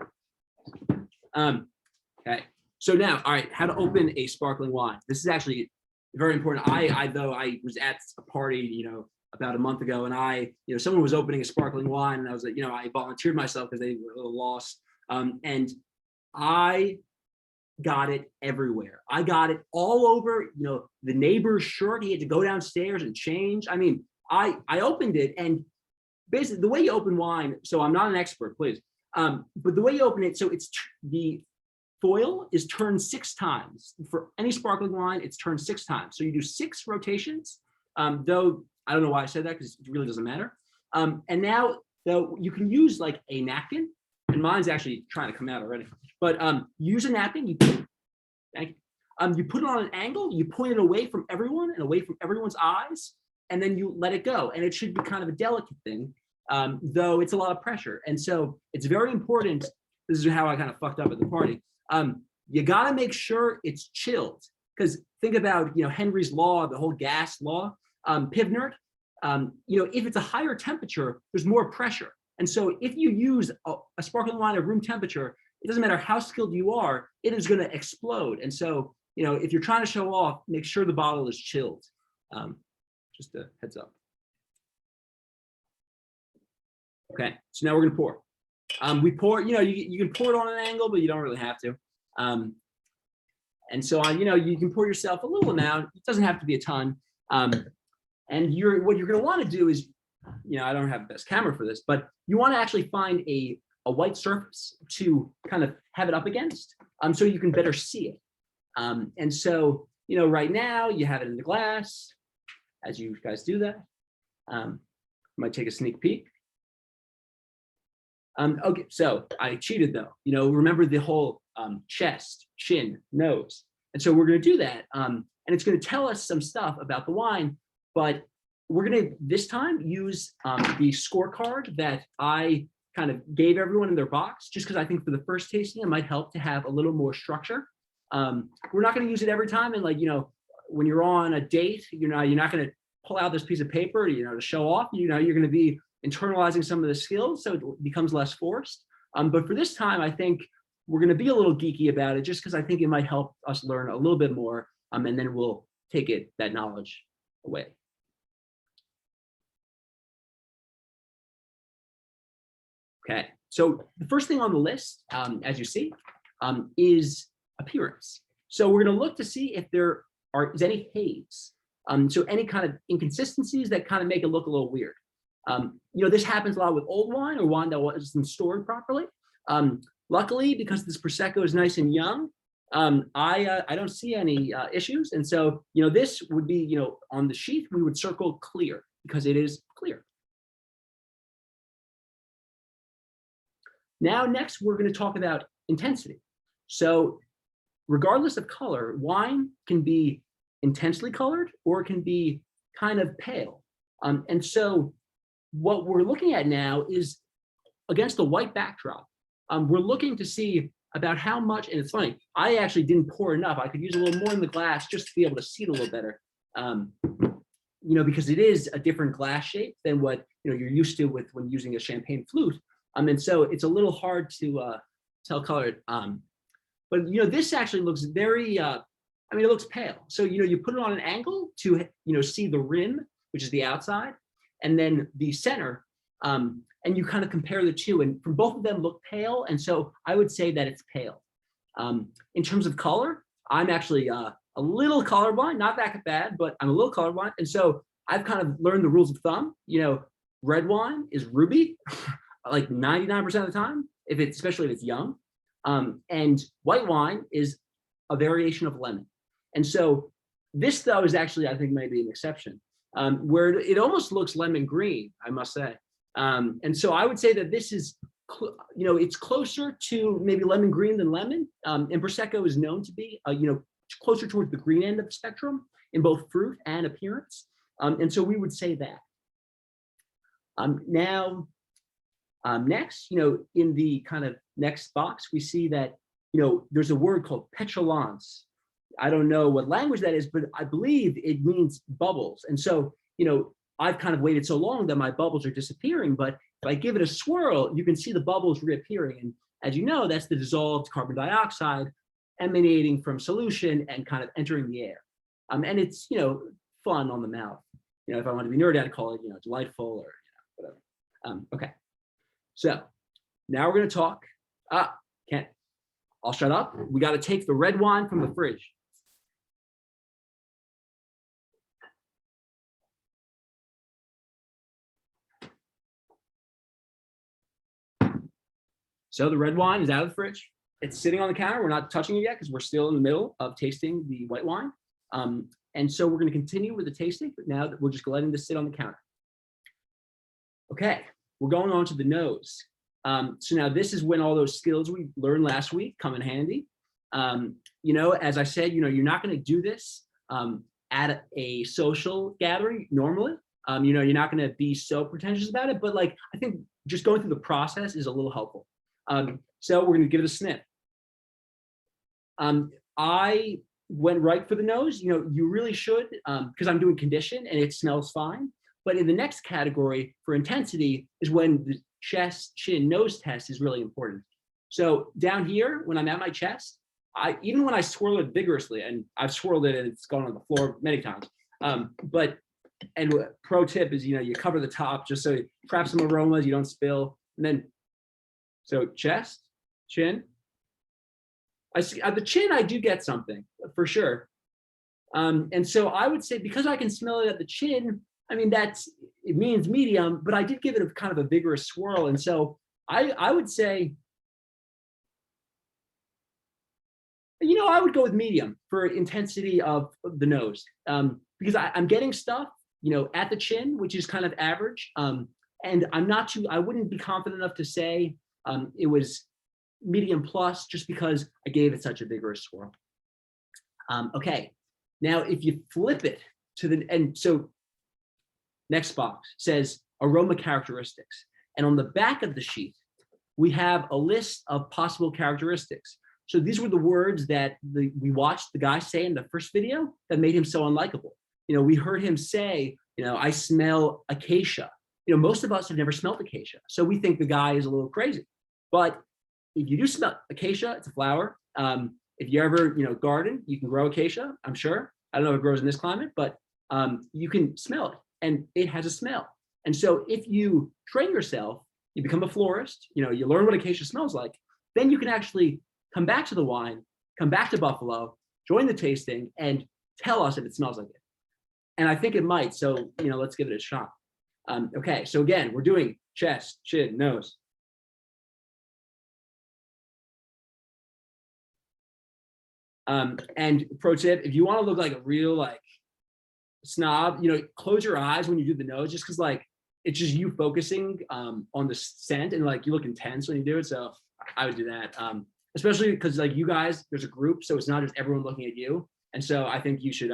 Speaker 1: Okay. So now, all right, how to open a sparkling wine. This is actually very important. I was at a party, about a month ago, and someone was opening a sparkling wine, and I was like, I volunteered myself because they were a little lost. And I got it everywhere. I got it all over, the neighbor's shirt. He had to go downstairs and change. I opened it, and basically the way you open wine, so I'm not an expert, please. But the way you open it, so it's the foil is turned 6 times. For any sparkling wine, it's turned 6 times. So you do 6 rotations, though I don't know why I said that because it really doesn't matter. And now, though, you can use like a napkin, and mine's actually trying to come out already. But use a napkin, thank you. You put it on an angle, you point it away from everyone and away from everyone's eyes, and then you let it go. And it should be kind of a delicate thing, though it's a lot of pressure. And so it's very important. This is how I kind of fucked up at the party. You got to make sure it's chilled, because think about, you know, Henry's law, the whole gas law, Pivnert. You know, if it's a higher temperature, there's more pressure. And so if you use a sparkling wine at room temperature, it doesn't matter how skilled you are, it is going to explode. And so, you know, if you're trying to show off, make sure the bottle is chilled. Just a heads up. Okay, so now we're gonna pour. We pour, you know, you can pour it on an angle, but you don't really have to. And so on, you know, you can pour yourself a little amount. It doesn't have to be a ton. And what you're gonna want to do is, you know, I don't have the best camera for this, but you want to actually find a white surface to kind of have it up against, so you can better see it. And so, you know, right now you have it in the glass, as you guys do that. Might take a sneak peek. Okay, so I cheated though. You know, remember the whole chest, chin, nose. And so we're going to do that. And it's going to tell us some stuff about the wine, but we're going to this time use the scorecard that I kind of gave everyone in their box, just because I think for the first tasting, it might help to have a little more structure. We're not going to use it every time. And like, you know, when you're on a date, you're not going to pull out this piece of paper, you know, to show off. You know, you're going to be internalizing some of the skills, so it becomes less forced. But for this time, I think we're going to be a little geeky about it, just because I think it might help us learn a little bit more, and then we'll take that knowledge away. Okay, so the first thing on the list, as you see, is appearance. So we're going to look to see if there is any haze. So any kind of inconsistencies that kind of make it look a little weird. You know, this happens a lot with old wine or wine that wasn't stored properly. Luckily, because this Prosecco is nice and young, I don't see any issues. And so, you know, this would be, you know, on the sheath, we would circle clear because it is clear. Now, next, we're going to talk about intensity. So regardless of color, wine can be intensely colored or it can be kind of pale. And so what we're looking at now is against the white backdrop. We're looking to see about how much, and it's funny, I actually didn't pour enough. I could use a little more in the glass just to be able to see it a little better. You know, because it is a different glass shape than what, you know, you're used to with when using a champagne flute. And so it's a little hard to tell color. But, you know, this actually looks very, I mean, it looks pale. So, you know, you put it on an angle to, you know, see the rim, which is the outside, and then the center, and you kind of compare the two, and from both of them look pale. And so I would say that it's pale. In terms of color, I'm actually a little colorblind, not that bad, but I'm a little colorblind. And so I've kind of learned the rules of thumb. You know, red wine is ruby, like 99% of the time, especially if it's young. And white wine is a variation of lemon. And so this, though, is actually, I think, maybe an exception, where it almost looks lemon green, I must say. And so I would say that this is, you know, it's closer to maybe lemon green than lemon. And Prosecco is known to be, you know, closer towards the green end of the spectrum in both fruit and appearance. And so we would say that. Next, you know, in the kind of next box, we see that, you know, there's a word called pétillance. I don't know what language that is, but I believe it means bubbles. And so, you know, I've kind of waited so long that my bubbles are disappearing, but if I give it a swirl, you can see the bubbles reappearing. And as you know, that's the dissolved carbon dioxide emanating from solution and kind of entering the air. And it's, you know, fun on the mouth. You know, if I want to be nerdy, I'd call it, you know, delightful or, you know, whatever. Okay. So now we're going to talk. I'll shut up. We got to take the red wine from the fridge. So the red wine is out of the fridge. it's sitting on the counter. We're not touching it yet because we're still in the middle of tasting the white wine. And so we're going to continue with the tasting, but now we're just letting this sit on the counter. Okay, we're going on to the nose. So now this is when all those skills we learned last week come in handy. You know, as I said, you know, you're not going to do this at a social gathering normally. You know, you're not going to be so pretentious about it, but like, I think just going through the process is a little helpful. So we're going to give it a sniff. I went right for the nose. You know, you really should, because I'm doing condition and it smells fine. But in the next category for intensity is when the chest, chin, nose test is really important. So down here, when I'm at my chest, even when I swirl it vigorously, and I've swirled it and it's gone on the floor many times. And pro tip is, you know, you cover the top just so you trap some aromas, you don't spill. And then, so chest, chin. I see at the chin, I do get something for sure. And so I would say, because I can smell it at the chin, I mean, it means medium, but I did give it a kind of a vigorous swirl. And so I would say, you know, I would go with medium for intensity of the nose, because I'm getting stuff, you know, at the chin, which is kind of average. And I wouldn't be confident enough to say it was medium plus just because I gave it such a vigorous swirl. Okay, now if you flip it to and so next box says aroma characteristics. And on the back of the sheet, we have a list of possible characteristics. So these were the words that we watched the guy say in the first video that made him so unlikable. You know, we heard him say, you know, I smell acacia. You know, most of us have never smelled acacia. So we think the guy is a little crazy. But if you do smell acacia, it's a flower. If you ever, you know, garden, you can grow acacia, I'm sure. I don't know if it grows in this climate, but you can smell it and it has a smell. And so if you train yourself, you become a florist, you know, you learn what acacia smells like, then you can actually come back to the wine, come back to Buffalo, join the tasting and tell us if it smells like it. And I think it might, so, you know, let's give it a shot. Okay, so again, we're doing chest, chin, nose. And pro tip, if you want to look like a real like snob, you know, close your eyes when you do the nose, just because like it's just you focusing on the scent and like you look intense when you do it. So I would do that, especially because like you guys, there's a group, so it's not just everyone looking at you. And so I think you should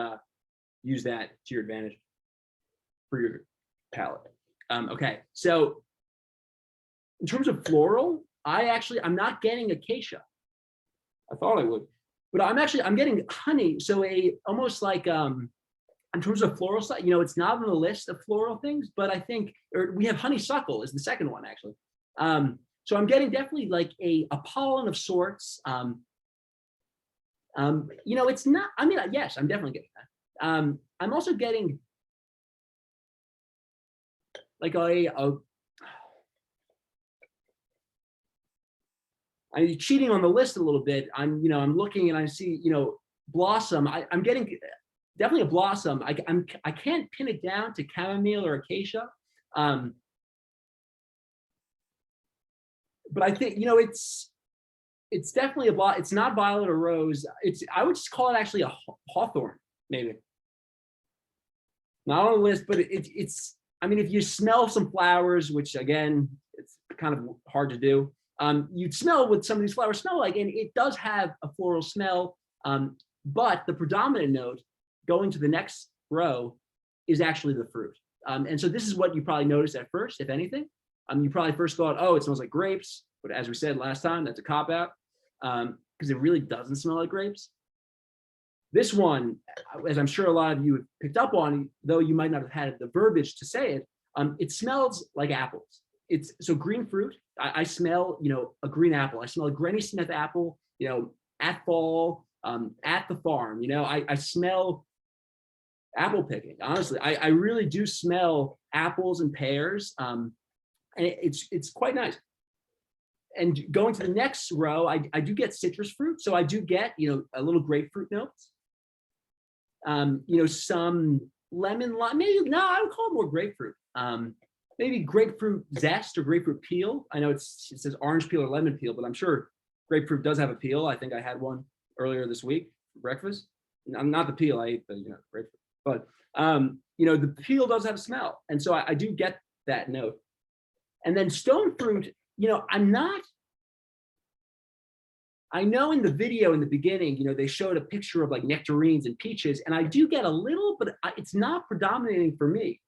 Speaker 1: use that to your advantage for your palate. Okay, so in terms of floral, I'm not getting acacia. I thought I would. But I'm getting honey, so almost like in terms of floral stuff, you know, it's not on the list of floral things, but I think we have honeysuckle is the second one actually. So I'm getting definitely like a pollen of sorts. You know, it's not. I mean, yes, I'm definitely getting that. I'm also getting like I'm cheating on the list a little bit. I'm looking and I see, you know, blossom. I'm getting definitely a blossom. I can't pin it down to chamomile or acacia. But I think, you know, it's definitely it's not violet or rose. I would just call it actually a hawthorn, maybe. Not on the list, but it's, I mean, if you smell some flowers, which again, it's kind of hard to do. You'd smell what some of these flowers smell like, and it does have a floral smell, but the predominant note going to the next row is actually the fruit. And so this is what you probably noticed at first, if anything. You probably first thought, oh, it smells like grapes, but as we said last time, that's a cop-out, because it really doesn't smell like grapes. This one, as I'm sure a lot of you have picked up on, though you might not have had the verbiage to say it, it smells like apples. So green fruit, I smell, you know, a green apple. I smell a Granny Smith apple, you know, at fall, at the farm. You know, I smell apple picking. Honestly, I really do smell apples and pears, and it's quite nice. And going to the next row, I do get citrus fruit, so I do get, you know, a little grapefruit notes. You know, some lemon, maybe no, I would call it more grapefruit. Maybe grapefruit zest or grapefruit peel. I know it says orange peel or lemon peel, but I'm sure grapefruit does have a peel. I think I had one earlier this week for breakfast. Not the peel, I ate the grapefruit. But the peel does have a smell. And so I do get that note. And then stone fruit, I know in the video in the beginning, they showed a picture of like nectarines and peaches, and I do get a little, but it's not predominating for me.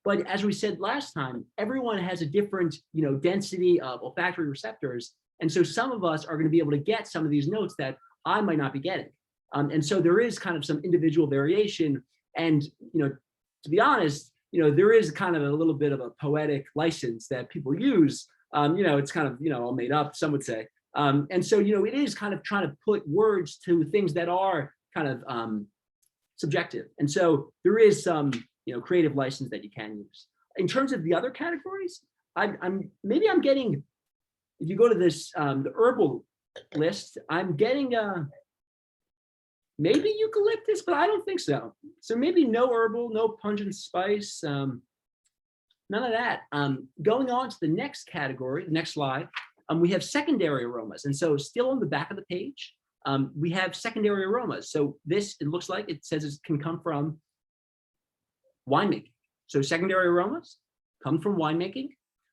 Speaker 1: But as we said last time, everyone has a different, density of olfactory receptors. And so some of us are going to be able to get some of these notes that I might not be getting. And so there is kind of some individual variation. And, to be honest, there is kind of a little bit of a poetic license that people use. It's kind of, all made up, some would say. And so, it is kind of trying to put words to things that are kind of subjective. And so there is some, creative license that you can use. In terms of the other categories, I'm getting, if you go to this, the herbal list, I'm getting maybe eucalyptus, but I don't think so. So maybe no herbal, no pungent spice, none of that. Going on to the next category, the next slide, we have secondary aromas. And so still on the back of the page, we have secondary aromas. So this, it looks like it says it can come from winemaking. So secondary aromas come from winemaking.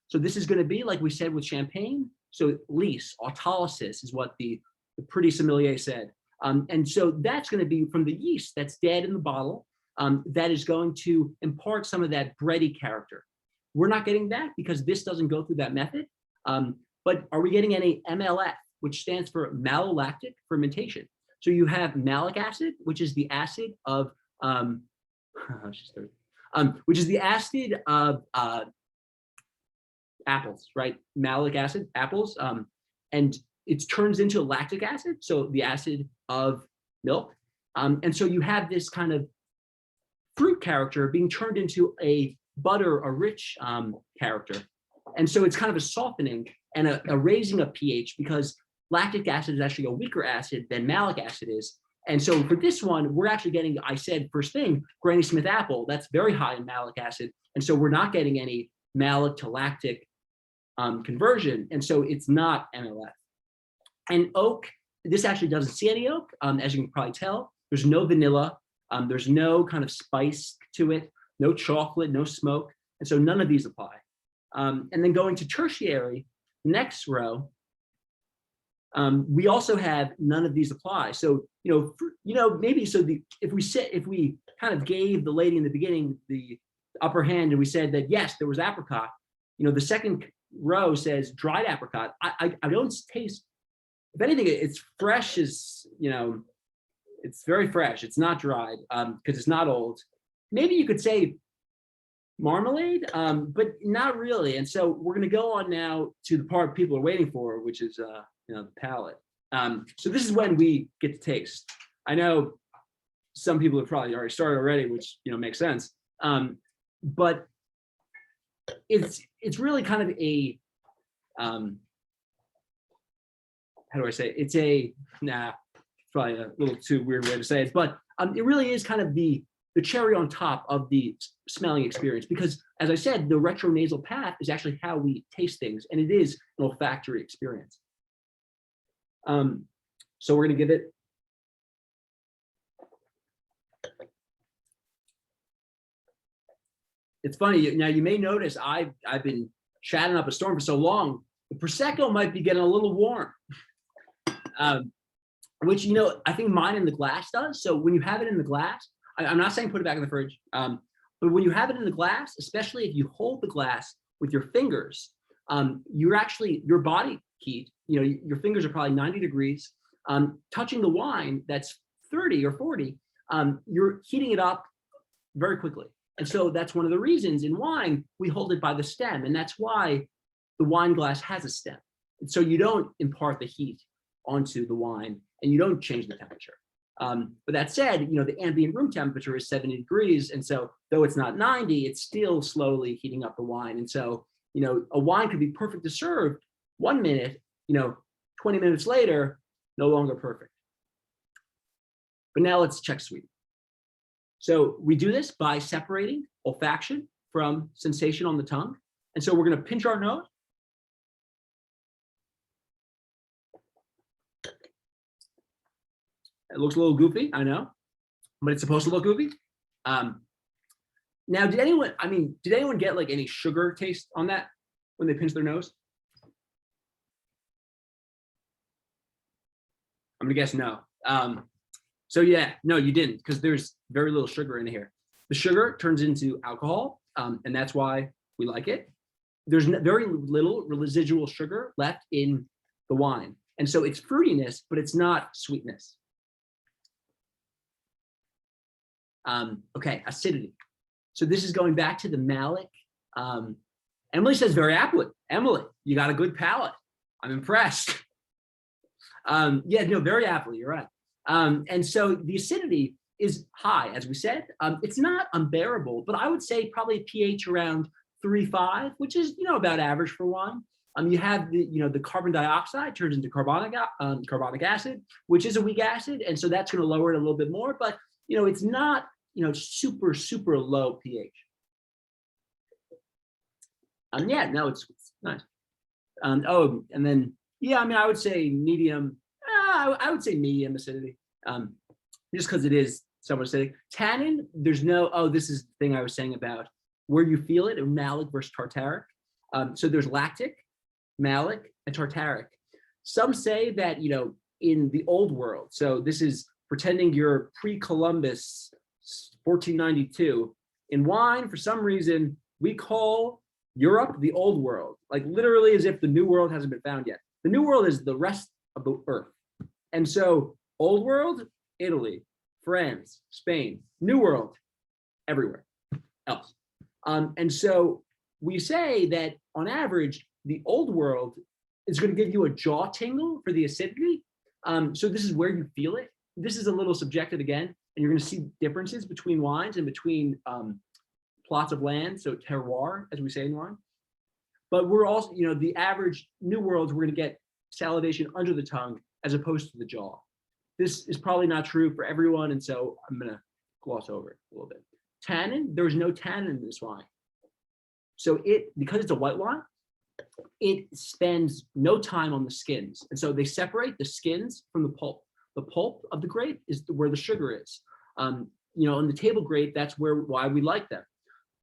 Speaker 1: So this is going to be, like we said with champagne, so lees, autolysis is what the pretty sommelier said. And so that's going to be from the yeast that's dead in the bottle, that is going to impart some of that bready character. We're not getting that because this doesn't go through that method. But are we getting any MLF, which stands for malolactic fermentation? So you have malic acid, which is the acid of, which is the acid of apples, right? Malic acid, apples, and it turns into lactic acid, so the acid of milk. And so you have this kind of fruit character being turned into a butter, a rich character. And so it's kind of a softening and a raising of pH, because lactic acid is actually a weaker acid than malic acid is. And so for this one, we're actually getting, I said first thing, Granny Smith apple, that's very high in malic acid. And so we're not getting any malic to lactic conversion. And so it's not MLF. And oak, this actually doesn't see any oak, as you can probably tell. There's no vanilla, there's no kind of spice to it, no chocolate, no smoke. And so none of these apply. And then going to tertiary, next row, we also have none of these apply. So, maybe so if we kind of gave the lady in the beginning the upper hand and we said that, yes, there was apricot, the second row says dried apricot. I don't taste, if anything, it's fresh as, it's very fresh. It's not dried because it's not old. Maybe you could say marmalade, but not really. And so we're going to go on now to the part people are waiting for, which is, the palate. So this is when we get to taste. I know some people have probably already started already, which, makes sense. But it's really kind of a, how do I say it? It's probably a little too weird way to say it, but it really is kind of the cherry on top of the smelling experience, because as I said, the retronasal path is actually how we taste things, and it is an olfactory experience. So we're going to give it it's funny, now you may notice I've been chatting up a storm for so long, the Prosecco might be getting a little warm, which, I think mine in the glass does. So when you have it in the glass, I'm not saying put it back in the fridge, but when you have it in the glass, especially if you hold the glass with your fingers, your body heat, your fingers are probably 90 degrees, touching the wine that's 30 or 40, you're heating it up very quickly. And so that's one of the reasons in wine, we hold it by the stem. And that's why the wine glass has a stem. And so you don't impart the heat onto the wine and you don't change the temperature. But that said, the ambient room temperature is 70 degrees. And so though it's not 90, it's still slowly heating up the wine. And so, a wine could be perfect to serve 1 minute, 20 minutes later, no longer perfect. But now let's check sweet. So we do this by separating olfaction from sensation on the tongue. And so we're going to pinch our nose. It looks a little goofy, I know, but it's supposed to look goofy. Now, did anyone get like any sugar taste on that when they pinch their nose? I'm gonna guess no. So yeah, no, you didn't, because there's very little sugar in here. The sugar turns into alcohol, and that's why we like it. There's very little residual sugar left in the wine. And so it's fruitiness, but it's not sweetness. Okay, acidity. So this is going back to the malic. Emily says very aptly. Emily, you got a good palate. I'm impressed. Yeah, no, very aptly, you're right. And so the acidity is high, as we said. It's not unbearable, but I would say probably pH around 3.5, which is, about average for wine. You have the carbon dioxide turns into carbonic acid, which is a weak acid, and so that's going to lower it a little bit more. But it's not super low pH. Yeah, no, it's nice. Oh, and then yeah, I would say medium. I would say medium acidity, just because it is somewhat acidic. Tannin, there's no. Oh, this is the thing I was saying about where you feel it, malic versus tartaric. So there's lactic, malic, and tartaric. Some say that in the old world. So this is pretending you're pre-Columbus, 1492. In wine, for some reason, we call Europe the old world, like literally as if the new world hasn't been found yet. The new world is the rest of the earth. And so old world, Italy, France, Spain, new world, everywhere else. And so we say that on average, the old world is going to give you a jaw tingle for the acidity. So this is where you feel it. This is a little subjective again, and you're going to see differences between wines and between plots of land, so terroir, as we say in wine. But we're also, the average new worlds, we're going to get salivation under the tongue as opposed to the jaw. This is probably not true for everyone, and so I'm going to gloss over it a little bit. Tannin, there's no tannin in this wine. So because it's a white wine, it spends no time on the skins. And so they separate the skins from the pulp. The pulp of the grape is where the sugar is. On the table grape, that's why we like them.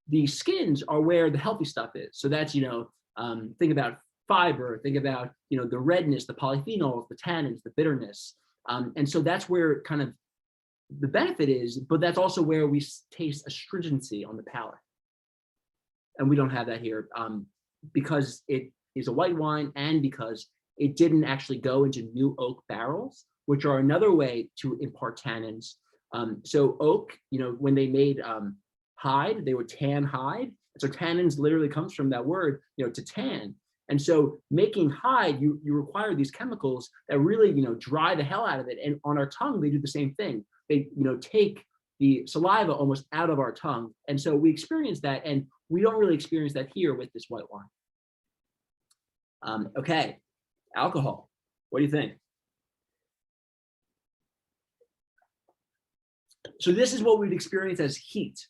Speaker 1: The skins are where the healthy stuff is. So that's, think about fiber, think about, the redness, the polyphenols, the tannins, the bitterness. And so that's where kind of the benefit is, but that's also where we taste astringency on the palate. And we don't have that here because it is a white wine and because it didn't actually go into new oak barrels, which are another way to impart tannins. So oak, when they made hide, they would tan hide. So tannins literally comes from that word, to tan. And so making hide, you require these chemicals that really, dry the hell out of it. And on our tongue, they do the same thing. They, take the saliva almost out of our tongue. And so we experience that, and we don't really experience that here with this white wine. Okay, alcohol. What do you think? So this is what we'd experience as heat.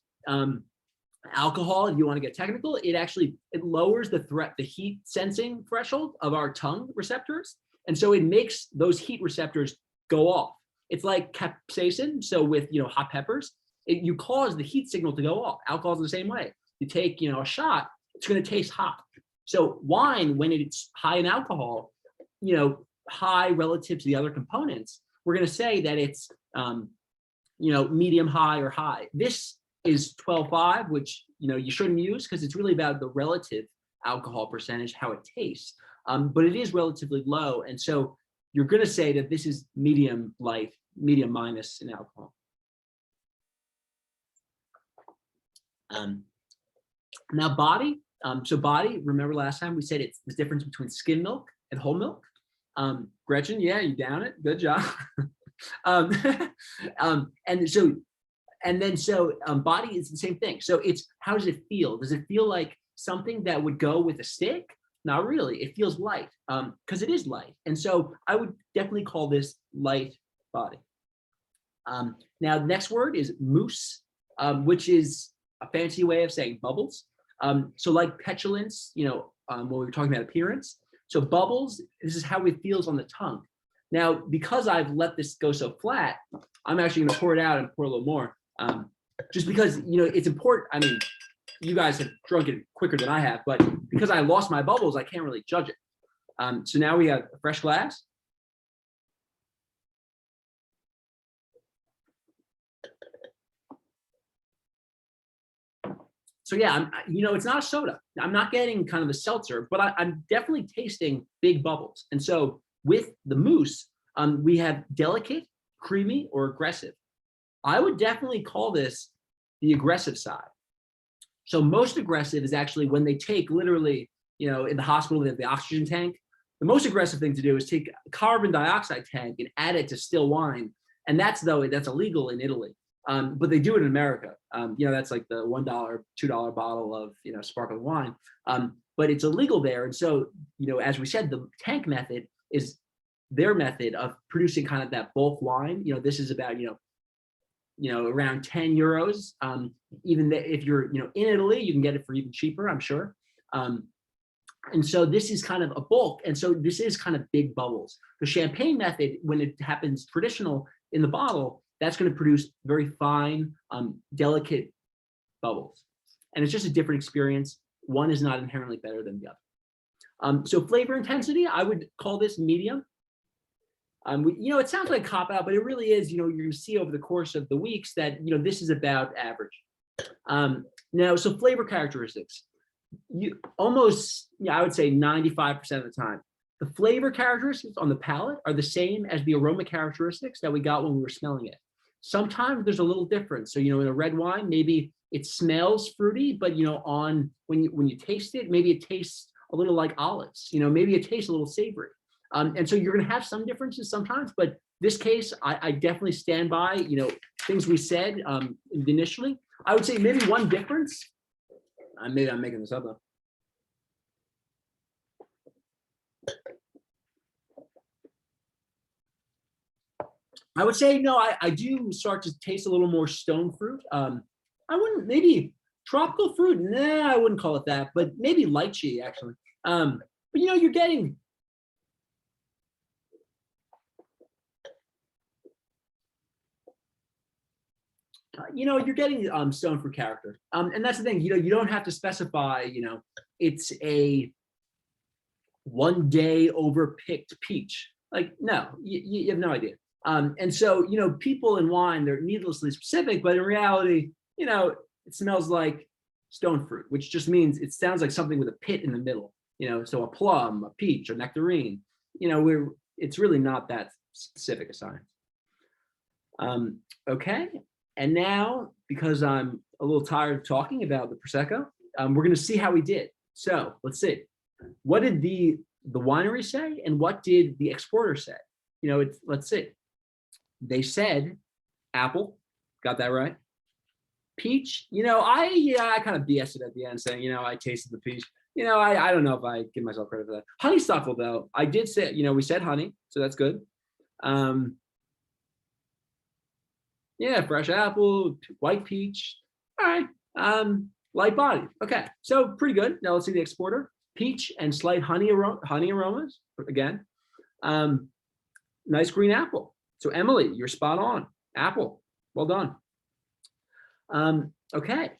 Speaker 1: Alcohol, if you want to get technical, it lowers the heat sensing threshold of our tongue receptors. And so it makes those heat receptors go off. It's like capsaicin. So with, hot peppers, you cause the heat signal to go off. Alcohol is the same way. You take, a shot, it's going to taste hot. So wine, when it's high in alcohol, high relative to the other components, we're going to say that it's, medium high or high. This is 12.5, which, you shouldn't use because it's really about the relative alcohol percentage, how it tastes. But it is relatively low. And so you're going to say that this is medium light, medium minus in alcohol. Now body. So body, remember last time we said it's the difference between skim milk and whole milk. Gretchen, yeah, you down it. Good job. And then body is the same thing. So it's, how does it feel? Does it feel like something that would go with a stick? Not really. It feels light because it is light. And so I would definitely call this light body. Now, the next word is mousse, which is a fancy way of saying bubbles. So like petulance, when we were talking about appearance. So bubbles, this is how it feels on the tongue. Now, because I've let this go so flat, I'm actually going to pour it out and pour a little more, just because, you know, it's important. I mean, you guys have drunk it quicker than I have, but because I lost my bubbles, I can't really judge it. So now we have a fresh glass. So yeah, you know, it's not a soda. I'm not getting kind of a seltzer, but I'm definitely tasting big bubbles. And so with the mousse, we have delicate, creamy, or aggressive. I would definitely call this the aggressive side. So most aggressive is actually when they take literally, you know, in the hospital, they have the oxygen tank. The most aggressive thing to do is take a carbon dioxide tank and add it to still wine. And that's illegal in Italy. But they do it in America. You know, that's like the $1, $2 bottle of, you know, sparkling wine. But it's illegal there. And so, you know, as we said, the tank method is their method of producing kind of that bulk wine. You know, this is about, you know, around 10 euros. Even if you're, you know, in Italy, you can get it for even cheaper, I'm sure. And so this is kind of a bulk. And so this is kind of big bubbles. The champagne method, when it happens traditional in the bottle, that's going to produce very fine, delicate bubbles. And it's just a different experience. One is not inherently better than the other. So flavor intensity, I would call this medium. You know, it sounds like a cop-out, but it really is. You know, you're going to see over the course of the weeks that, you know, this is about average. Now, so flavor characteristics. You almost, yeah, I would say 95% of the time, the flavor characteristics on the palate are the same as the aroma characteristics that we got when we were smelling it. Sometimes there's a little difference. So, you know, in a red wine, maybe it smells fruity, but, you know, when you taste it, maybe it tastes a little like olives. You know, maybe it tastes a little savory. And so you're going to have some differences sometimes, but this case, I definitely stand by, you know, things we said initially. I would say maybe one difference. Maybe I'm making this up though. I would say, no, I do start to taste a little more stone fruit. I wouldn't, maybe tropical fruit. Nah, I wouldn't call it that, but maybe lychee actually. But you know, you're getting, stone fruit character. And that's the thing, you know, you don't have to specify, you know, it's a 1 day overpicked peach. Like, no, you have no idea. And so, you know, people in wine, they're needlessly specific, but in reality, you know, it smells like stone fruit, which just means it sounds like something with a pit in the middle, you know, so a plum, a peach, a nectarine, you know, it's really not that specific a science. Okay. And now, because I'm a little tired of talking about the Prosecco, we're going to see how we did. So let's see. What did the winery say, and what did the exporter say? You know, let's see. They said apple, got that right. Peach, you know, I kind of BS'd it at the end, saying, you know, I tasted the peach. You know, I don't know if I give myself credit for that. Honeysuckle, though, I did say, you know, we said honey, so that's good. Yeah, fresh apple, white peach. All right, light body. Okay, so pretty good. Now let's see the exporter. Peach and slight honey aromas again. Nice green apple. So Emily, you're spot on. Apple, well done. Okay,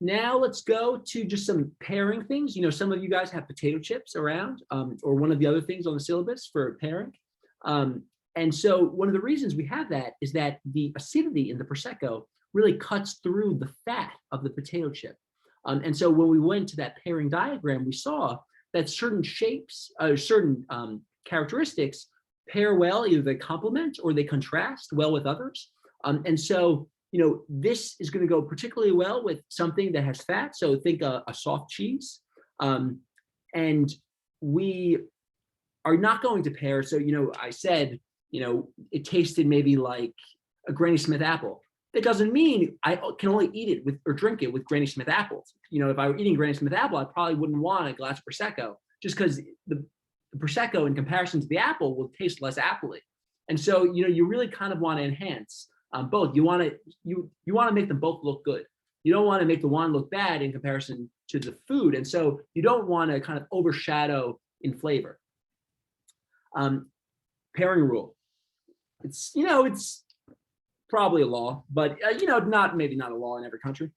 Speaker 1: now let's go to just some pairing things. You know, some of you guys have potato chips around, or one of the other things on the syllabus for pairing. And so one of the reasons we have that is that the acidity in the Prosecco really cuts through the fat of the potato chip. And so when we went to that pairing diagram, we saw that certain shapes, certain characteristics pair well, either they complement or they contrast well with others. And so, you know, this is going to go particularly well with something that has fat. So think a soft cheese. And we are not going to pair. So, you know, I said, you know, it tasted maybe like a Granny Smith apple. That doesn't mean I can only eat it with or drink it with Granny Smith apples. You know, if I were eating Granny Smith apple, I probably wouldn't want a glass of Prosecco, just because the Prosecco in comparison to the apple will taste less appley. And so, you know, you really kind of want to enhance both. You want to make them both look good. You don't want to make the wine look bad in comparison to the food. And so you don't want to kind of overshadow in flavor. pairing rule. It's, you know, it's probably a law, but you know, maybe not a law in every country.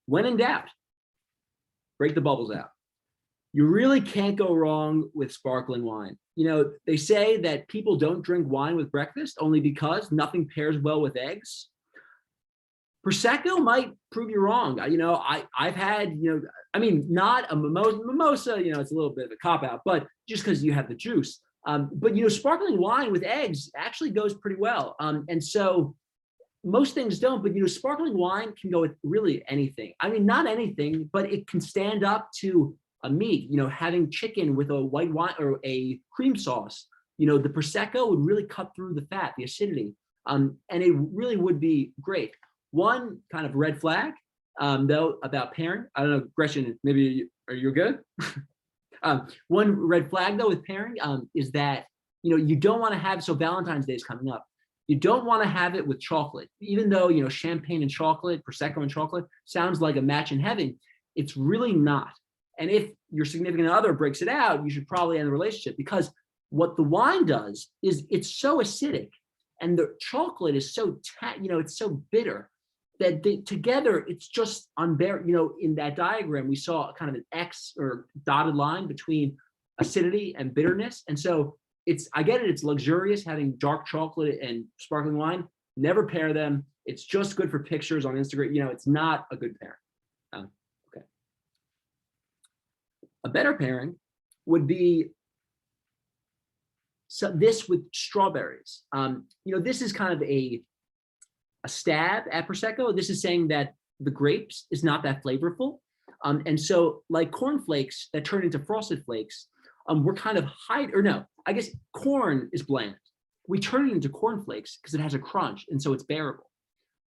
Speaker 1: When in doubt, break the bubbles out. You really can't go wrong with sparkling wine. You know, they say that people don't drink wine with breakfast only because nothing pairs well with eggs. Prosecco might prove you wrong. You know, I've had, you know, I mean, not a mimosa, you know, it's a little bit of a cop out, but just because you have the juice. But, you know, sparkling wine with eggs actually goes pretty well. And so most things don't, but, you know, sparkling wine can go with really anything. I mean, not anything, but it can stand up to a meat, you know, having chicken with a white wine or a cream sauce. You know, the Prosecco would really cut through the fat, the acidity, and it really would be great. One kind of red flag, though, about pairing. I don't know, Gretchen, maybe are you good? One red flag, though, with pairing is that, you know, you don't want to have, so Valentine's Day is coming up. You don't want to have it with chocolate, even though, you know, champagne and chocolate, Prosecco and chocolate sounds like a match in heaven. It's really not. And if your significant other breaks it out, you should probably end the relationship, because what the wine does is it's so acidic and the chocolate is so, you know, it's so bitter that together it's just unbearable. You know, in that diagram, we saw kind of an X or dotted line between acidity and bitterness. And so I get it, it's luxurious having dark chocolate and sparkling wine. Never pair them. It's just good for pictures on Instagram. You know, it's not a good pairing. Okay. A better pairing would be this with strawberries. You know, this is kind of a stab at Prosecco. This is saying that the grapes is not that flavorful. And so like cornflakes that turn into frosted flakes, we're kind of I guess corn is bland. We turn it into cornflakes because it has a crunch, and so it's bearable.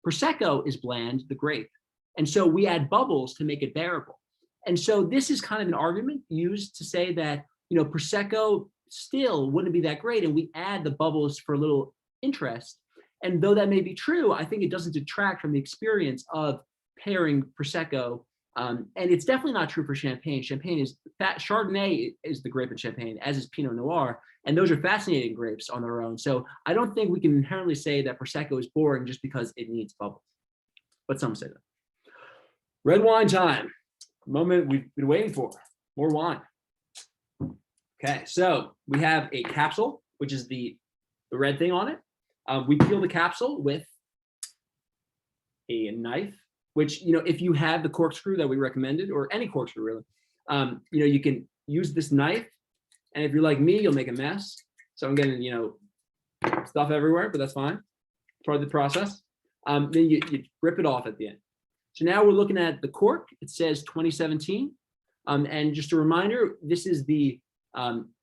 Speaker 1: Prosecco is bland, the grape. And so we add bubbles to make it bearable. And so this is kind of an argument used to say that, you know, Prosecco still wouldn't be that great, and we add the bubbles for a little interest. And though that may be true, I think it doesn't detract from the experience of pairing Prosecco. And it's definitely not true for Champagne. Champagne is Chardonnay is the grape in Champagne, as is Pinot Noir. And those are fascinating grapes on their own. So I don't think we can inherently say that Prosecco is boring just because it needs bubbles. But some say that. Red wine time. Moment we've been waiting for. More wine. Okay, so we have a capsule, which is the red thing on it. We peel the capsule with a knife, which, you know, if you have the corkscrew that we recommended, or any corkscrew really, you know, you can use this knife. And if you're like me, you'll make a mess. So I'm getting, you know, stuff everywhere, but that's fine. Part of the process. Then you rip it off at the end. So now we're looking at the cork. It says 2017. And just a reminder, this is the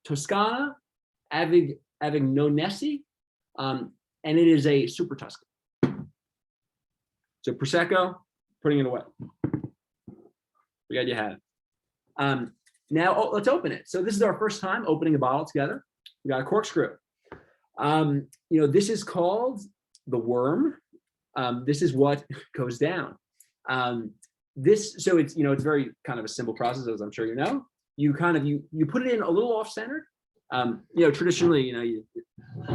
Speaker 1: Toscana Avignonesi. And it is a Super Tuscan. So Prosecco, putting it away. We got you had it. Now let's open it. So this is our first time opening a bottle together. We got a corkscrew. You know, this is called the worm. This is what goes down. So it's, you know, it's very kind of a simple process, as I'm sure you know. You kind of, you put it in a little off-centered. You know, traditionally, you know, you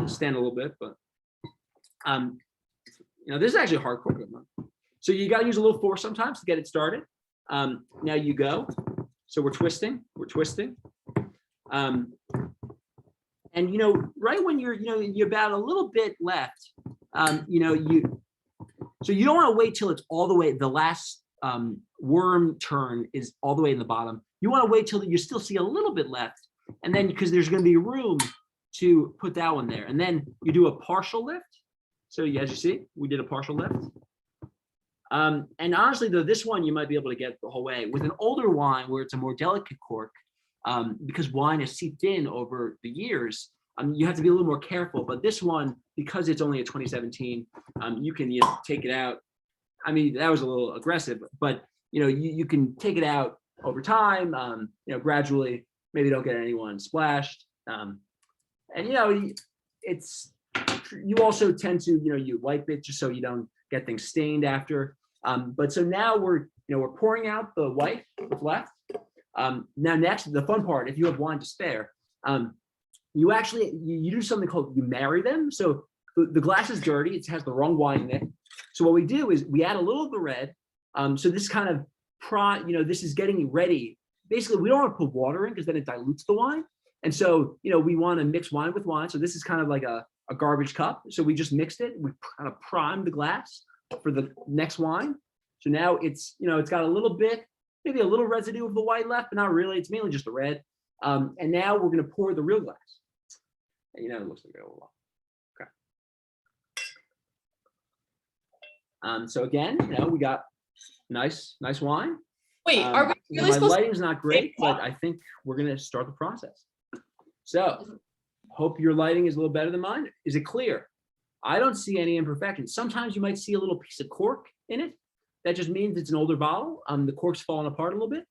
Speaker 1: stand a little bit, but you know, this is actually a hard cork. So you got to use a little force sometimes to get it started. Now you go. So we're twisting. And, you know, right when you're, you know, you're about a little bit left, you know, so you don't want to wait till it's all the way, the last worm turn is all the way in the bottom. You want to wait till you still see a little bit left. And then, because there's going to be room to put that one there. And then you do a partial lift. So as you see, we did a partial lift. And honestly, though, this one you might be able to get the whole way. With an older wine where it's a more delicate cork, because wine has seeped in over the years, you have to be a little more careful. But this one, because it's only a 2017, you can take it out. I mean, that was a little aggressive, but you know, you can take it out over time, you know, gradually. Maybe don't get anyone splashed. And you know, you also tend to, you know, you wipe it just so you don't get things stained after. But so now we're pouring out the white with left. Now next, the fun part, if you have wine to spare, you you actually, you do something called, you marry them. So the glass is dirty, it has the wrong wine in it. So what we do is we add a little of the red. So this kind of this is getting ready. Basically, we don't want to put water in because then it dilutes the wine. And so, we want to mix wine with wine. So this is kind of like a garbage cup. So we just mixed it. We kind of primed the glass for the next wine. So now it's, it's got a little bit, maybe a little residue of the white left, but not really. It's mainly just the red. And now we're going to pour the real glass. And, it looks like a little. Okay. So again, we got nice wine.
Speaker 8: Wait, are we really
Speaker 1: my
Speaker 8: supposed
Speaker 1: lighting's not great, but I think we're going to start the process. So hope your lighting is a little better than mine. Is it clear? I don't see any imperfections. Sometimes you might see a little piece of cork in it. That just means it's an older bottle. The cork's falling apart a little bit.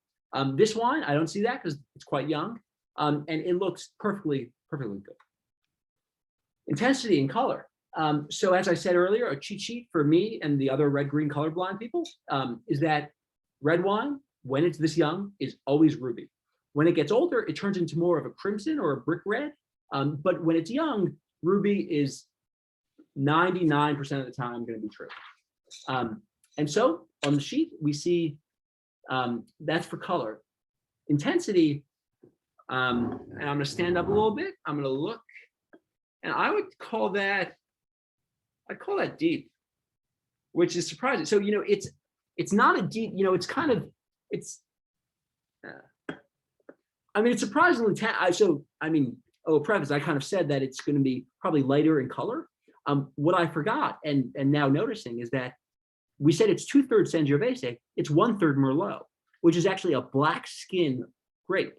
Speaker 1: This wine, I don't see that because it's quite young. And it looks perfectly good. Intensity and color. So as I said earlier, a cheat sheet for me and the other red-green colorblind people is that red wine, when it's this young, is always ruby. When it gets older, it turns into more of a crimson or a brick red. But when it's young, ruby is 99% of the time going to be true. And so on the sheet, we see that's for color. Intensity, and I'm going to stand up a little bit. I'm going to look, and I would call that, I'd call that deep, which is surprising. So, it's not a deep, it's kind of, it's surprisingly, a little preface, I kind of said that it's going to be probably lighter in color. What I forgot and now noticing is that we said it's 2/3 Sangiovese, it's 1/3 Merlot, which is actually a black skin grape.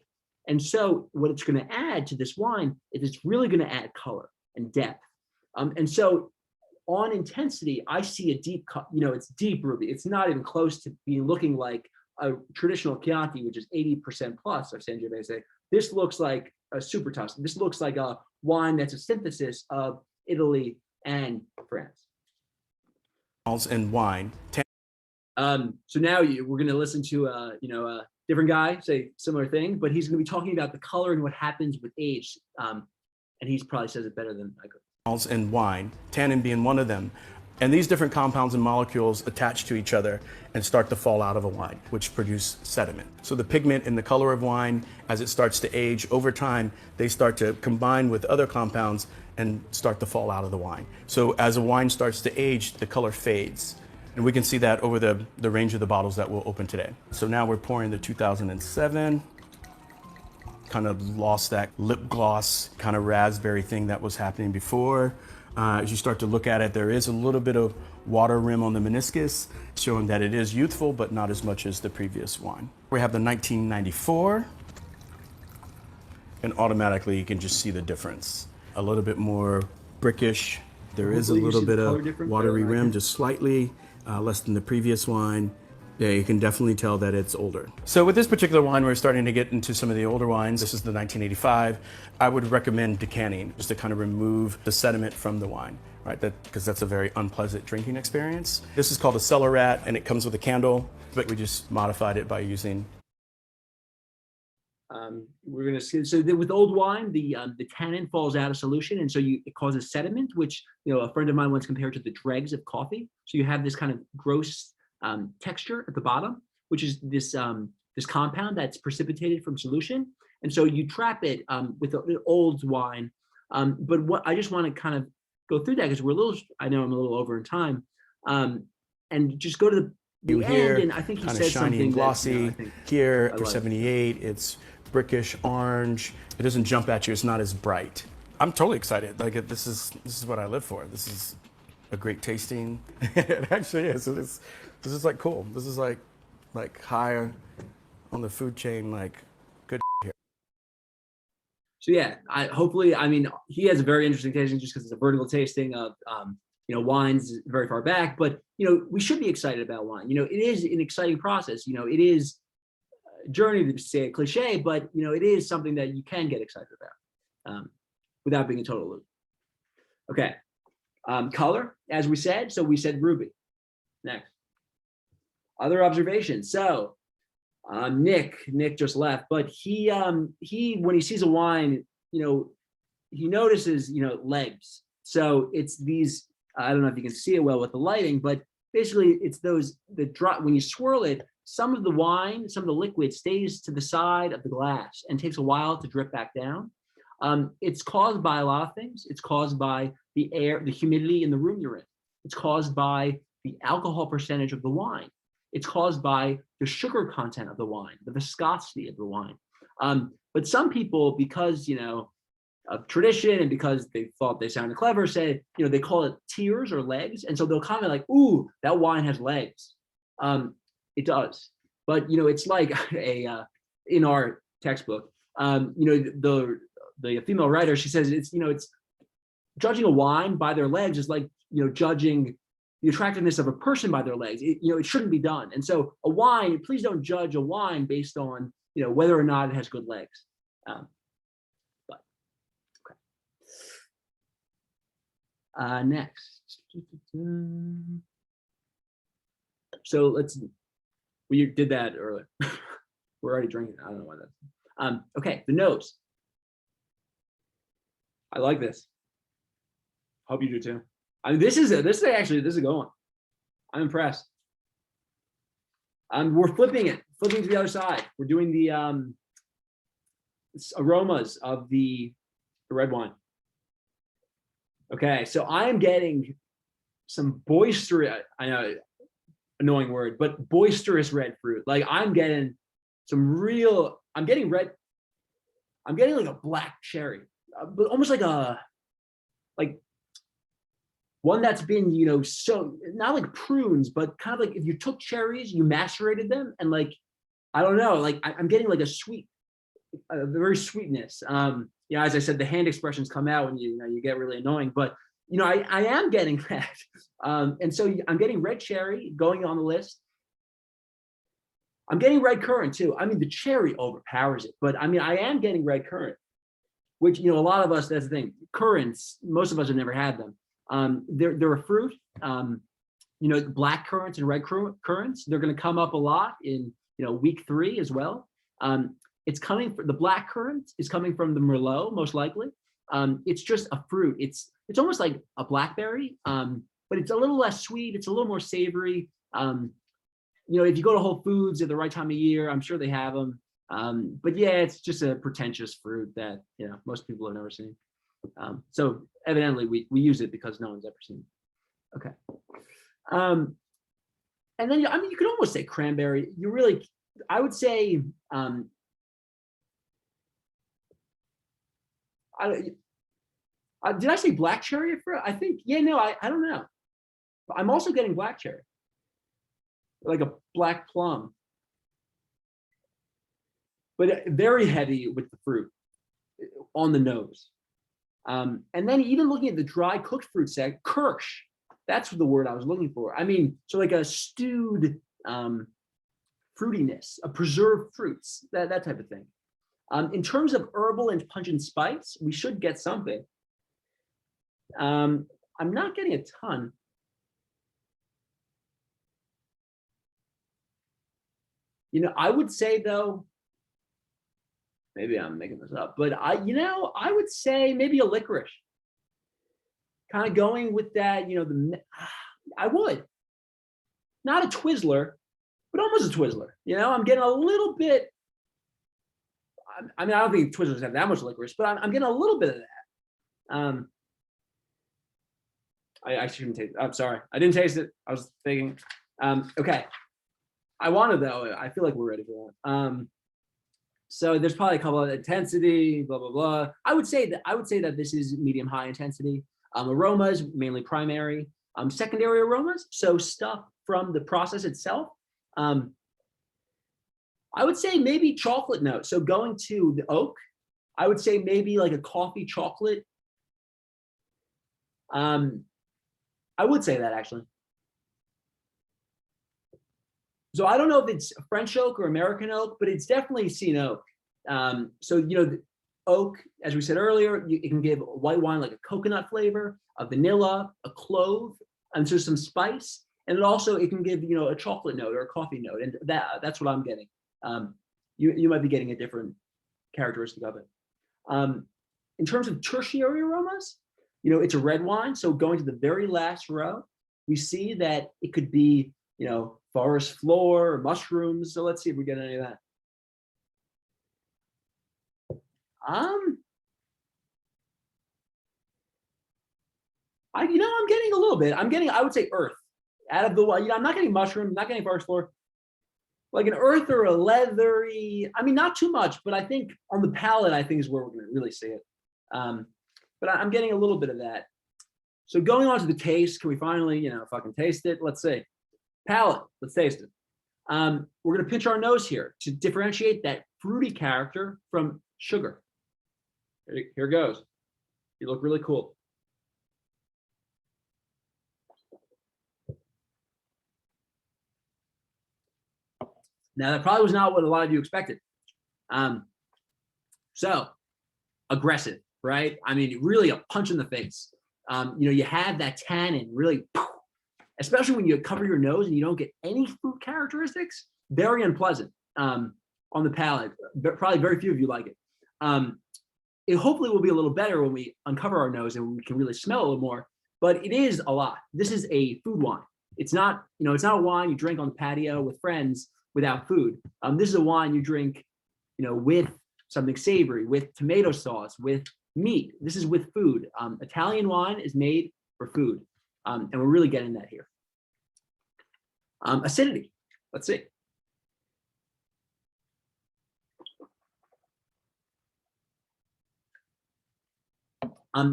Speaker 1: And so what it's going to add to this wine is it's really going to add color and depth. And so on intensity, I see a deep, it's deep ruby. It's not even close to being looking like a traditional Chianti, which is 80% plus of Sangiovese. This looks like a super Tuscan. This looks like a wine that's a synthesis of Italy and France.
Speaker 3: And wine.
Speaker 1: So now we're going to listen to a different guy say similar thing, but he's going to be talking about the color and what happens with age. And he probably says it better than I could.
Speaker 3: And wine, tannin being one of them. And these different compounds and molecules attach to each other and start to fall out of a wine, which produce sediment. So the pigment and the color of wine, as it starts to age over time, they start to combine with other compounds and start to fall out of the wine. So as a wine starts to age, the color fades. And we can see that over the range of the bottles that we'll open today. So now we're pouring the 2007. Kind of lost that lip gloss kind of raspberry thing that was happening before. As you start to look at it, there is a little bit of water rim on the meniscus, showing that it is youthful, but not as much as the previous wine. We have the 1994, and automatically you can just see the difference. A little bit more brickish. There is a little bit of watery rim, just slightly less than the previous wine. Yeah, you can definitely tell that it's older. So with this particular wine, we're starting to get into some of the older wines. This is the 1985. I would recommend decanting just to kind of remove the sediment from the wine, right? Because that's a very unpleasant drinking experience. This is called a cellar rat, and it comes with a candle, but we just modified it by using.
Speaker 1: We're gonna see. So with old wine, the tannin falls out of solution, and so it causes sediment, which a friend of mine once compared to the dregs of coffee. So you have this kind of gross texture at the bottom, which is this compound that's precipitated from solution, and so you trap it with the old wine. But what I just want to kind of go through that because I know I'm a little over in time, and just go to the end. And I think he said
Speaker 3: shiny and glossy. Here for
Speaker 1: like.
Speaker 3: 78, it's brickish orange. It doesn't jump at you. It's not as bright. I'm totally excited. Like this is what I live for. This is a great tasting. It actually is. This is like cool. This is like higher on the food chain, like good here.
Speaker 1: So yeah, he has a very interesting tasting just because it's a vertical tasting of wines very far back. But we should be excited about wine. It is an exciting process. It is a journey, to say a cliche, but it is something that you can get excited about without being a total loop. Okay, color, as we said. So we said ruby. Next. Other observations. So Nick just left, but he when he sees a wine, he notices, legs. So it's these, I don't know if you can see it well with the lighting, but basically it's those that drop when you swirl it. Some of the wine, some of the liquid stays to the side of the glass and takes a while to drip back down. It's caused by a lot of things. It's caused by the air, the humidity in the room you're in. It's caused by the alcohol percentage of the wine. It's caused by the sugar content of the wine, the viscosity of the wine. But some people, because, of tradition and because they thought they sounded clever, say, they call it tears or legs. And so they'll comment like, ooh, that wine has legs. It does. But, it's like in our textbook, the female writer, she says it's judging a wine by their legs is like, judging the attractiveness of a person by their legs. It shouldn't be done. And so a wine, please don't judge a wine based on, whether or not it has good legs. But okay. Next. So we did that earlier. We're already drinking. I don't know why that's. Okay, the nose. I like this. Hope you do too. I mean, this is a good one. I'm impressed. We're flipping to the other side. We're doing the aromas of the red wine. Okay, so I am getting some boisterous, I know, annoying word, but boisterous red fruit. Like I'm getting like a black cherry, but almost like one that's been, so not like prunes, but kind of like if you took cherries, you macerated them, and like, I don't know, like I'm getting like a very sweetness. As I said, the hand expressions come out when you get really annoying, but I am getting that. And so I'm getting red cherry going on the list. I'm getting red currant too. I mean, the cherry overpowers it, but I mean, I am getting red currant, which, a lot of us, that's the thing, currants, most of us have never had them. They're a fruit, black currants and red currants. They're going to come up a lot in, week 3 as well. It's coming from the black currant is coming from the Merlot, most likely. It's just a fruit. It's almost like a blackberry, but it's a little less sweet. It's a little more savory. If you go to Whole Foods at the right time of year, I'm sure they have them. But yeah, it's just a pretentious fruit that, most people have never seen. So evidently we use it because no one's ever seen it. Okay. And then, you could almost say cranberry. I would say, did I say black cherry at first? I think, I don't know. I'm also getting black cherry, like a black plum, but very heavy with the fruit on the nose. And then even looking at the dry cooked fruit set, kirsch, that's the word I was looking for. I mean, so like a stewed fruitiness, a preserved fruits, that type of thing. In terms of herbal and pungent spice, we should get something. I'm not getting a ton. I would say though, maybe I'm making this up, but I would say maybe a licorice. Kind of going with that, I would. Not a Twizzler, but almost a Twizzler. I'm getting a little bit. I mean, I don't think Twizzlers have that much licorice, but I'm getting a little bit of that. I shouldn't taste it. I'm sorry. I didn't taste it. I was thinking. Okay. I want to though. I feel like we're ready for that. So there's probably a couple of intensity, blah, blah, blah. I would say that this is medium high intensity. Aromas, mainly primary. Secondary aromas, so stuff from the process itself. I would say maybe chocolate note. So going to the oak, I would say maybe like a coffee chocolate. I would say that actually. So I don't know if it's French oak or American oak, but it's definitely seen oak. So, the oak, as we said earlier, it can give white wine like a coconut flavor, a vanilla, a clove, and so some spice. And it can give, a chocolate note or a coffee note. And that's what I'm getting. You might be getting a different characteristic of it. In terms of tertiary aromas, you know, it's a red wine. So going to the very last row, we see that it could be, you know, forest floor or mushrooms. So let's see if we get any of that. I'm getting a little bit. I would say earth. Out of the, you know, I'm not getting mushroom, not getting forest floor. Like an earth or a leathery, I mean, not too much, but I think on the palate, I think is where we're going to really see it. But I'm getting a little bit of that. So going on to the taste, can we finally, you know, fucking taste it? Let's see. Palate, let's taste it. We're going to pinch our nose here to differentiate that fruity character from sugar. Here goes. You look really cool. Now, that probably was not what a lot of you expected. So, aggressive, right? I mean, really a punch in the face. You know, you have that tannin really, especially when you cover your nose and you don't get any fruit characteristics, very unpleasant on the palate. Probably very few of you like it. It hopefully will be a little better when we uncover our nose and we can really smell a little more, but it is a lot. This is a food wine. It's not, you know, it's not a wine you drink on the patio with friends without food. This is a wine you drink, you know, with something savory, with tomato sauce, with meat. This is with food. Italian wine is made for food, and we're really getting that here. Acidity, let's see.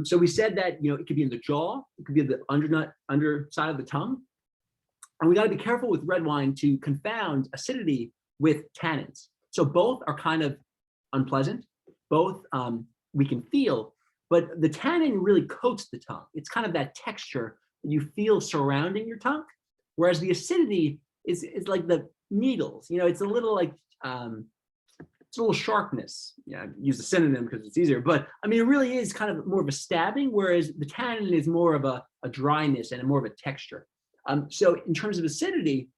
Speaker 1: So we said that, you know, it could be in the jaw, it could be the underside of the tongue. And we got to be careful with red wine to confound acidity with tannins. So both are kind of unpleasant. Both we can feel, but the tannin really coats the tongue. It's kind of that texture that you feel surrounding your tongue, whereas the acidity is like the needles. You know, it's a little like it's a little sharpness. Yeah, use a synonym because it's easier. But I mean, it really is kind of more of a stabbing, whereas the tannin is more of a dryness and more of a texture. So in terms of acidity,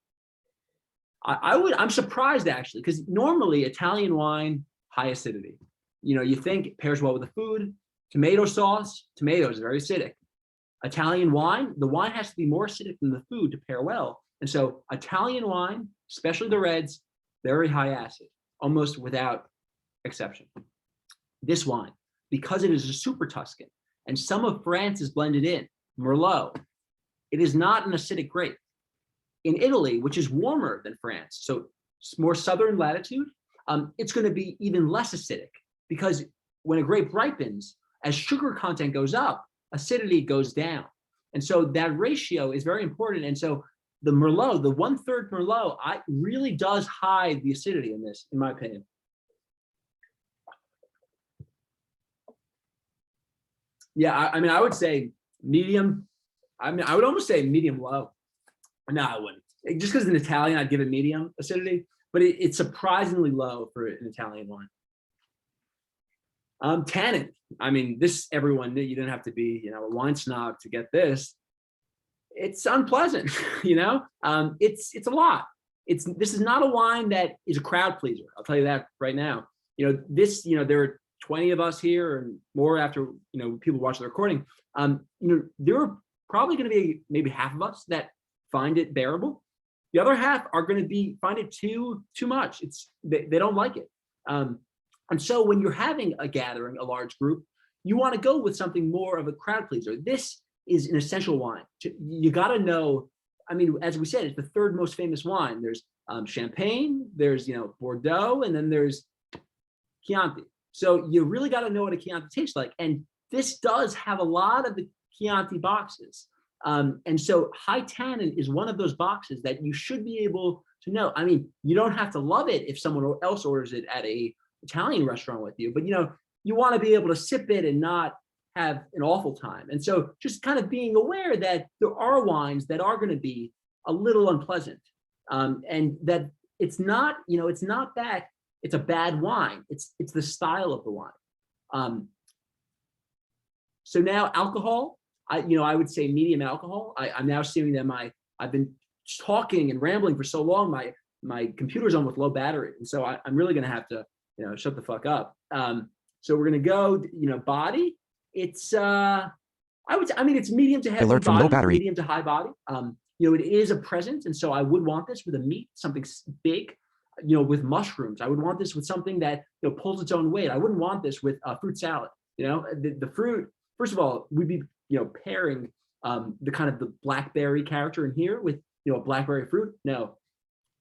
Speaker 1: I'm surprised actually, because normally Italian wine, high acidity. You know, you think it pairs well with the food. Tomato sauce, tomatoes, very acidic. Italian wine, the wine has to be more acidic than the food to pair well. And so Italian wine, especially the reds, very high acid, almost without exception. This wine, because it is a super Tuscan and some of France is blended in, Merlot, it is not an acidic grape. In Italy, which is warmer than France, so more southern latitude, it's going to be even less acidic because when a grape ripens, as sugar content goes up, acidity goes down. And so that ratio is very important. And so the Merlot, the 1/3 Merlot, really does hide the acidity in this, in my opinion. Yeah, I mean, I would say medium. I mean, I would almost say medium low. No, I wouldn't. Just because in Italian, I'd give it medium acidity, but it's surprisingly low for an Italian wine. Tannin. I mean, this everyone knew. You didn't have to be, you know, a wine snob to get this. It's unpleasant, you know. It's a lot. This is not a wine that is a crowd pleaser. I'll tell you that right now. You know, this, you know, there are 20 of us here and more after, you know, people watch the recording. You know, there are probably going to be maybe half of us that find it bearable. The other half are going to find it too much. They don't like it. And so when you're having a gathering, a large group, you want to go with something more of a crowd pleaser. This is an essential wine. You got to know, I mean, as we said, it's the third most famous wine. There's Champagne, there's, you know, Bordeaux, and then there's Chianti. So you really got to know what a Chianti tastes like. And this does have a lot of the Chianti boxes. And so high tannin is one of those boxes that you should be able to know. I mean, you don't have to love it if someone else orders it at a Italian restaurant with you, but you know, you want to be able to sip it and not have an awful time. And so just kind of being aware that there are wines that are going to be a little unpleasant, and that it's not, you know, it's not that it's a bad wine. It's the style of the wine. So now alcohol, I would say medium alcohol. I'm now seeing that I've been talking and rambling for so long, my computer's on with low battery. And so I'm really going to have to, you know, shut the fuck up. So we're gonna go, body. It's I mean, it's medium to heavy
Speaker 2: Alert from low
Speaker 1: body,
Speaker 2: battery.
Speaker 1: medium to high body. It is a present, and so I would want this with a meat, something big. With mushrooms, I would want this with something that pulls its own weight. I wouldn't want this with fruit salad. The fruit. First of all, we'd be pairing the kind of the blackberry character in here with a blackberry fruit. No,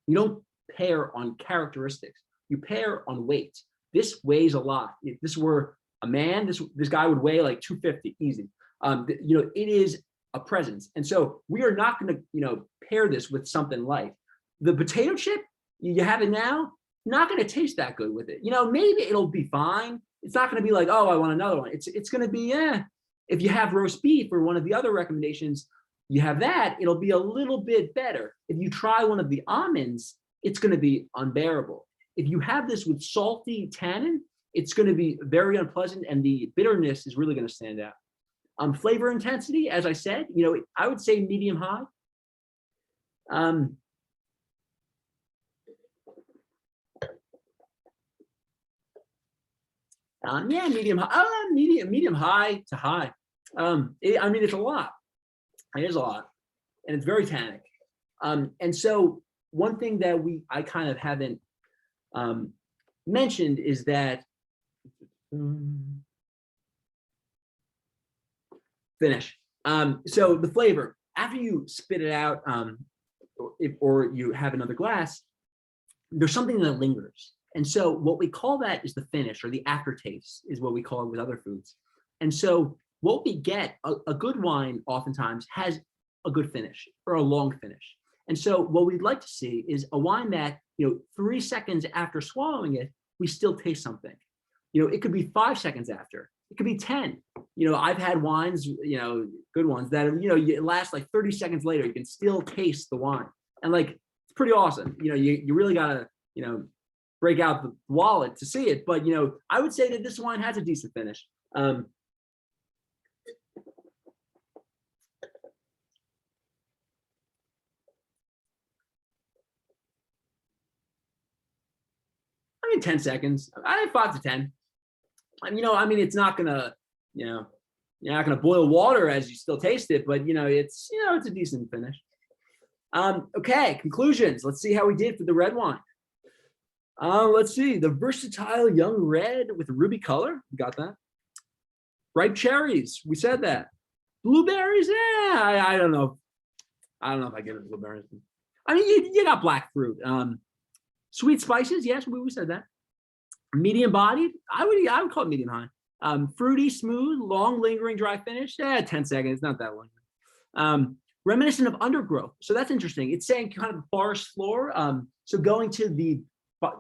Speaker 1: you don't pair on characteristics. You pair on weight. This weighs a lot. If this were a man, this guy would weigh like 250 easy. It is a presence, and so we are not going to pair this with something light. The potato chip, you have it now, not going to taste that good with it. Maybe it'll be fine. It's not going to be like, oh, I want another one. It's going to be, if you have roast beef or one of the other recommendations, you have that, it'll be a little bit better. If you try one of the almonds, it's going to be unbearable. If you have this with salty tannin, it's going to be very unpleasant, and the bitterness is really going to stand out. Flavor intensity, as I said, I would say medium high. Yeah, medium high. Medium high to high. It's a lot. It is a lot, and it's very tannic. And so one thing that I kind of haven't mentioned is that finish. So the flavor, after you spit it out, or you have another glass, there's something that lingers. And so what we call that is the finish, or the aftertaste is what we call it with other foods. And so what we get, a good wine oftentimes has a good finish or a long finish. And so what we'd like to see is a wine that, 3 seconds after swallowing it, we still taste something. It could be 5 seconds after, it could be 10. I've had wines, good ones that, it lasts like 30 seconds later, you can still taste the wine. And like, it's pretty awesome. You really gotta, break out the wallet to see it. But, I would say that this wine has a decent finish. I mean, 10 seconds. I have 5 to 10. It's not gonna, you're not gonna boil water as you still taste it, but it's a decent finish. Okay, conclusions. Let's see how we did for the red wine. Let's see, the versatile young red with a ruby color. We got that. Ripe cherries. We said that. Blueberries. Yeah, I don't know. I don't know if I get it blueberries. I mean, you got black fruit. Sweet spices. Yes, we said that. Medium bodied. I would call it medium high. Fruity, smooth, long, lingering, dry finish. 10 seconds. Not that long. Reminiscent of undergrowth. So that's interesting. It's saying kind of forest floor. So going to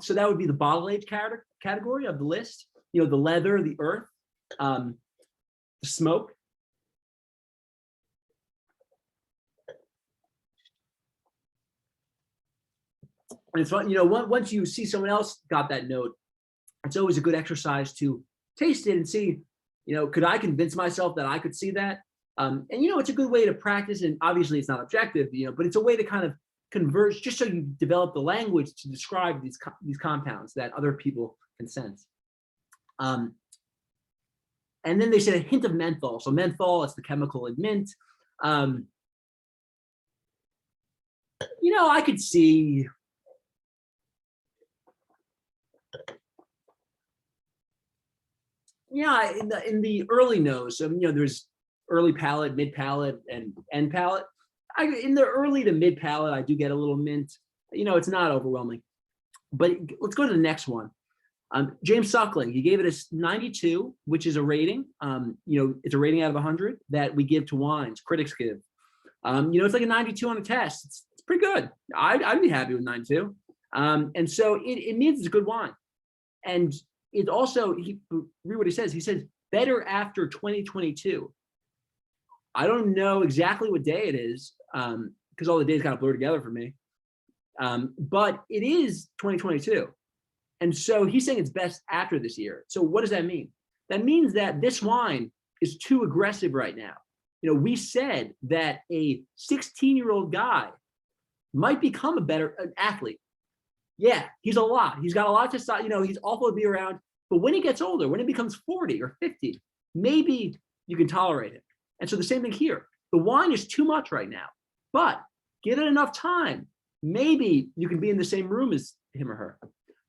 Speaker 1: so that would be the bottle age category of the list. The leather, the earth, the smoke. And it's fun, once you see someone else got that note, it's always a good exercise to taste it and see, could I convince myself that I could see that? And it's a good way to practice, and obviously it's not objective, but it's a way to kind of converge, just so you develop the language to describe these compounds that other people can sense. And then they said a hint of menthol. So menthol, it's the chemical in mint. I could see, in the early nose. So there's early palate, mid palate, and end palate. In the early to mid palate, I do get a little mint. It's not overwhelming. But let's go to the next one. James Suckling, he gave it a 92, which is a rating. It's a rating out of 100 that we give to wines, critics give. It's like a 92 on a test. It's pretty good. I'd be happy with 92. And so it means it's a good wine. And it also, read what he says. He says, better after 2022. I don't know exactly what day it is, because all the days kind of blur together for me. But it is 2022. And so he's saying it's best after this year. So what does that mean? That means that this wine is too aggressive right now. We said that a 16-year-old guy might become a better athlete. Yeah, he's a lot. He's got a lot to start. He's awful to be around. But when he gets older, when he becomes 40 or 50, maybe you can tolerate it. And so the same thing here. The wine is too much right now, but give it enough time. Maybe you can be in the same room as him or her.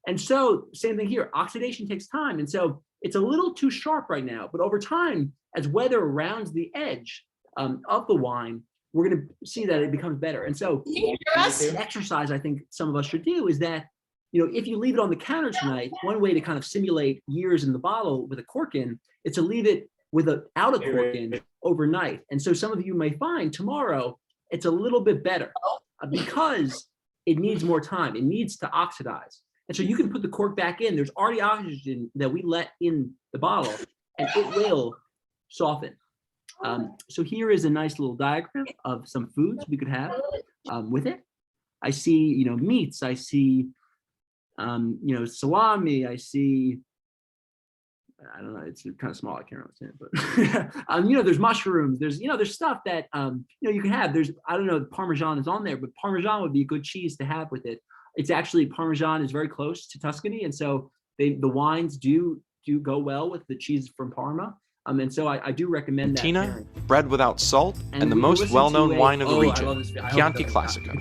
Speaker 1: And so same thing here, oxidation takes time. And so it's a little too sharp right now, but over time, as weather rounds the edge of the wine, we're going to see that it becomes better. And so the exercise I think some of us should do is that, if you leave it on the counter tonight, one way to kind of simulate years in the bottle with a cork in is to leave it without a cork in overnight. And so some of you may find tomorrow it's a little bit better because it needs more time. It needs to oxidize. And so you can put the cork back in. There's already oxygen that we let in the bottle, and it will soften. So here is a nice little diagram of some foods we could have with it. I see, meats. I see, salami. I see, I don't know. It's kind of small. I can't really understand it, but there's mushrooms. There's stuff that you can have. I don't know if Parmesan is on there, but Parmesan would be a good cheese to have with it. It's actually Parmesan is very close to Tuscany, and so the wines do go well with the cheese from Parma. And so I do recommend that.
Speaker 8: Tina, bread without salt, and the most well-known wine of the region, Chianti Classico.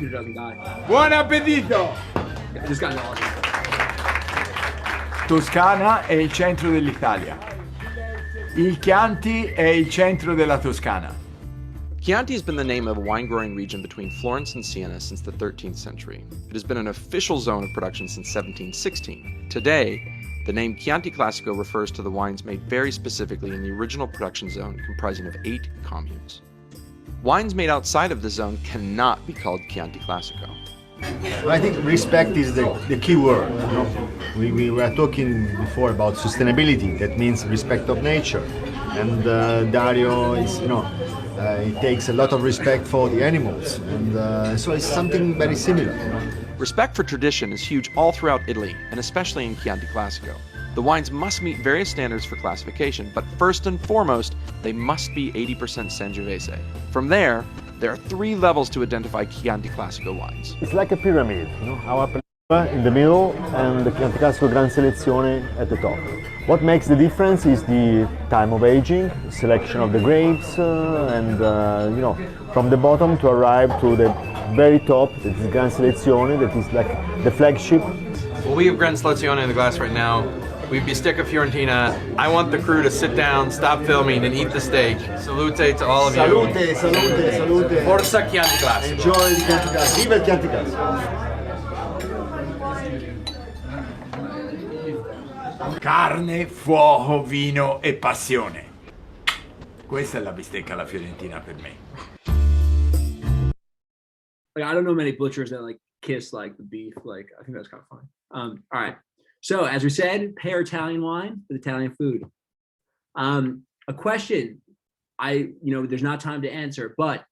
Speaker 9: Buon appetito!
Speaker 1: This guy's awesome.
Speaker 9: Toscana è il centro dell'Italia. Il Chianti è il centro della Toscana.
Speaker 8: Chianti has been the name of a wine-growing region between Florence and Siena since the 13th century. It has been an official zone of production since 1716. Today, the name Chianti Classico refers to the wines made very specifically in the original production zone comprising of 8 communes. Wines made outside of the zone cannot be called Chianti Classico.
Speaker 10: I think respect is the key word. We were talking before about sustainability. That means respect of nature. And Dario is, it takes a lot of respect for the animals. And so it's something very similar.
Speaker 8: Respect for tradition is huge all throughout Italy, and especially in Chianti Classico. The wines must meet various standards for classification, but first and foremost, they must be 80% Sangiovese. From there are 3 levels to identify Chianti Classico wines.
Speaker 11: It's like a pyramid, our Apertura in the middle and the Chianti Classico Gran Selezione at the top. What makes the difference is the time of aging, selection of the grapes, and from the bottom to arrive to the very top, that is Gran Selezione, that is like the flagship.
Speaker 8: Well, we have Gran Selezione in the glass right now. We have Bistecca Fiorentina. I want the crew to sit down, stop filming, and eat the steak. Salute to all of you.
Speaker 10: Salute, salute, salute.
Speaker 8: Forza Chianti Classico.
Speaker 10: Enjoy the Chianti Classico. Viva il Chianti Classico.
Speaker 9: Carne, fuoco, vino e passione. Questa è la bistecca alla fiorentina per me.
Speaker 1: I don't know many butchers that kiss the beef. I think that's kind of fun. All right. So as we said, pair Italian wine with Italian food. A question there's not time to answer, but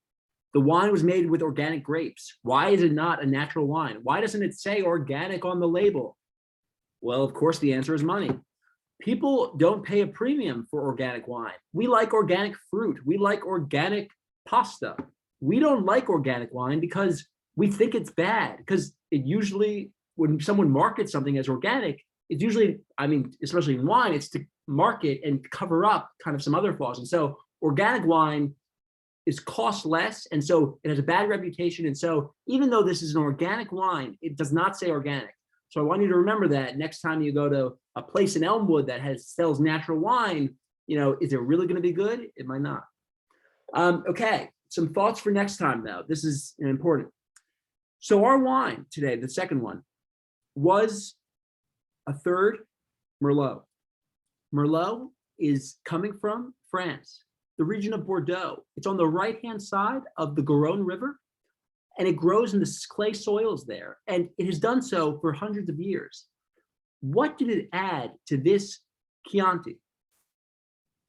Speaker 1: the wine was made with organic grapes. Why is it not a natural wine? Why doesn't it say organic on the label? Well, of course, the answer is money. People don't pay a premium for organic wine. We like organic fruit. We like organic pasta. We don't like organic wine because we think it's bad, because it usually, when someone markets something as organic, it's usually, especially in wine, it's to market and cover up kind of some other flaws. And so organic wine costs less, and so it has a bad reputation. And so even though this is an organic wine, it does not say organic. So I want you to remember that next time you go to a place in Elmwood that sells natural wine, is it really going to be good? It might not. Okay, some thoughts for next time though. This is important. So our wine today, the second one, was a third Merlot. Merlot is coming from France, the region of Bordeaux. It's on the right-hand side of the Garonne River, and it grows in the clay soils there. And it has done so for hundreds of years. What did it add to this Chianti?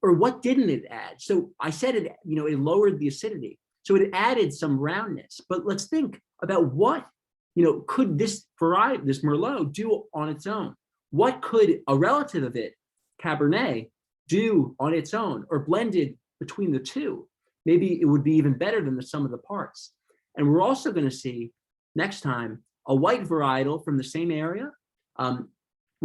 Speaker 1: Or what didn't it add? So I said it lowered the acidity. So it added some roundness. But let's think about what, could this variety, this Merlot, do on its own? What could a relative of it, Cabernet, do on its own, or blended between the two? Maybe it would be even better than the sum of the parts. And we're also going to see next time a white varietal from the same area,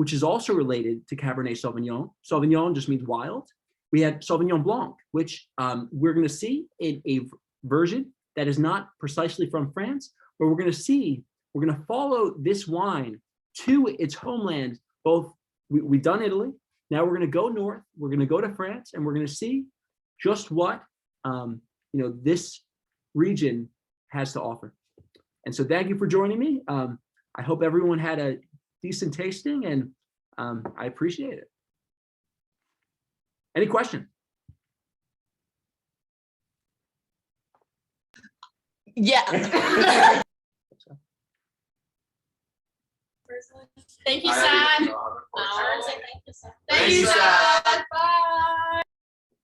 Speaker 1: which is also related to Cabernet Sauvignon. Sauvignon just means wild. We have Sauvignon Blanc, which we're going to see in a version that is not precisely from France, but we're going to follow this wine to its homeland. Both we've done Italy. Now we're going to go north. We're going to go to France, and we're going to see just what this region has to offer. And so, thank you for joining me. I hope everyone had a decent tasting, and I appreciate it. Any questions?
Speaker 12: Yeah. Thank you, Sam. Thank you, Sam. Bye.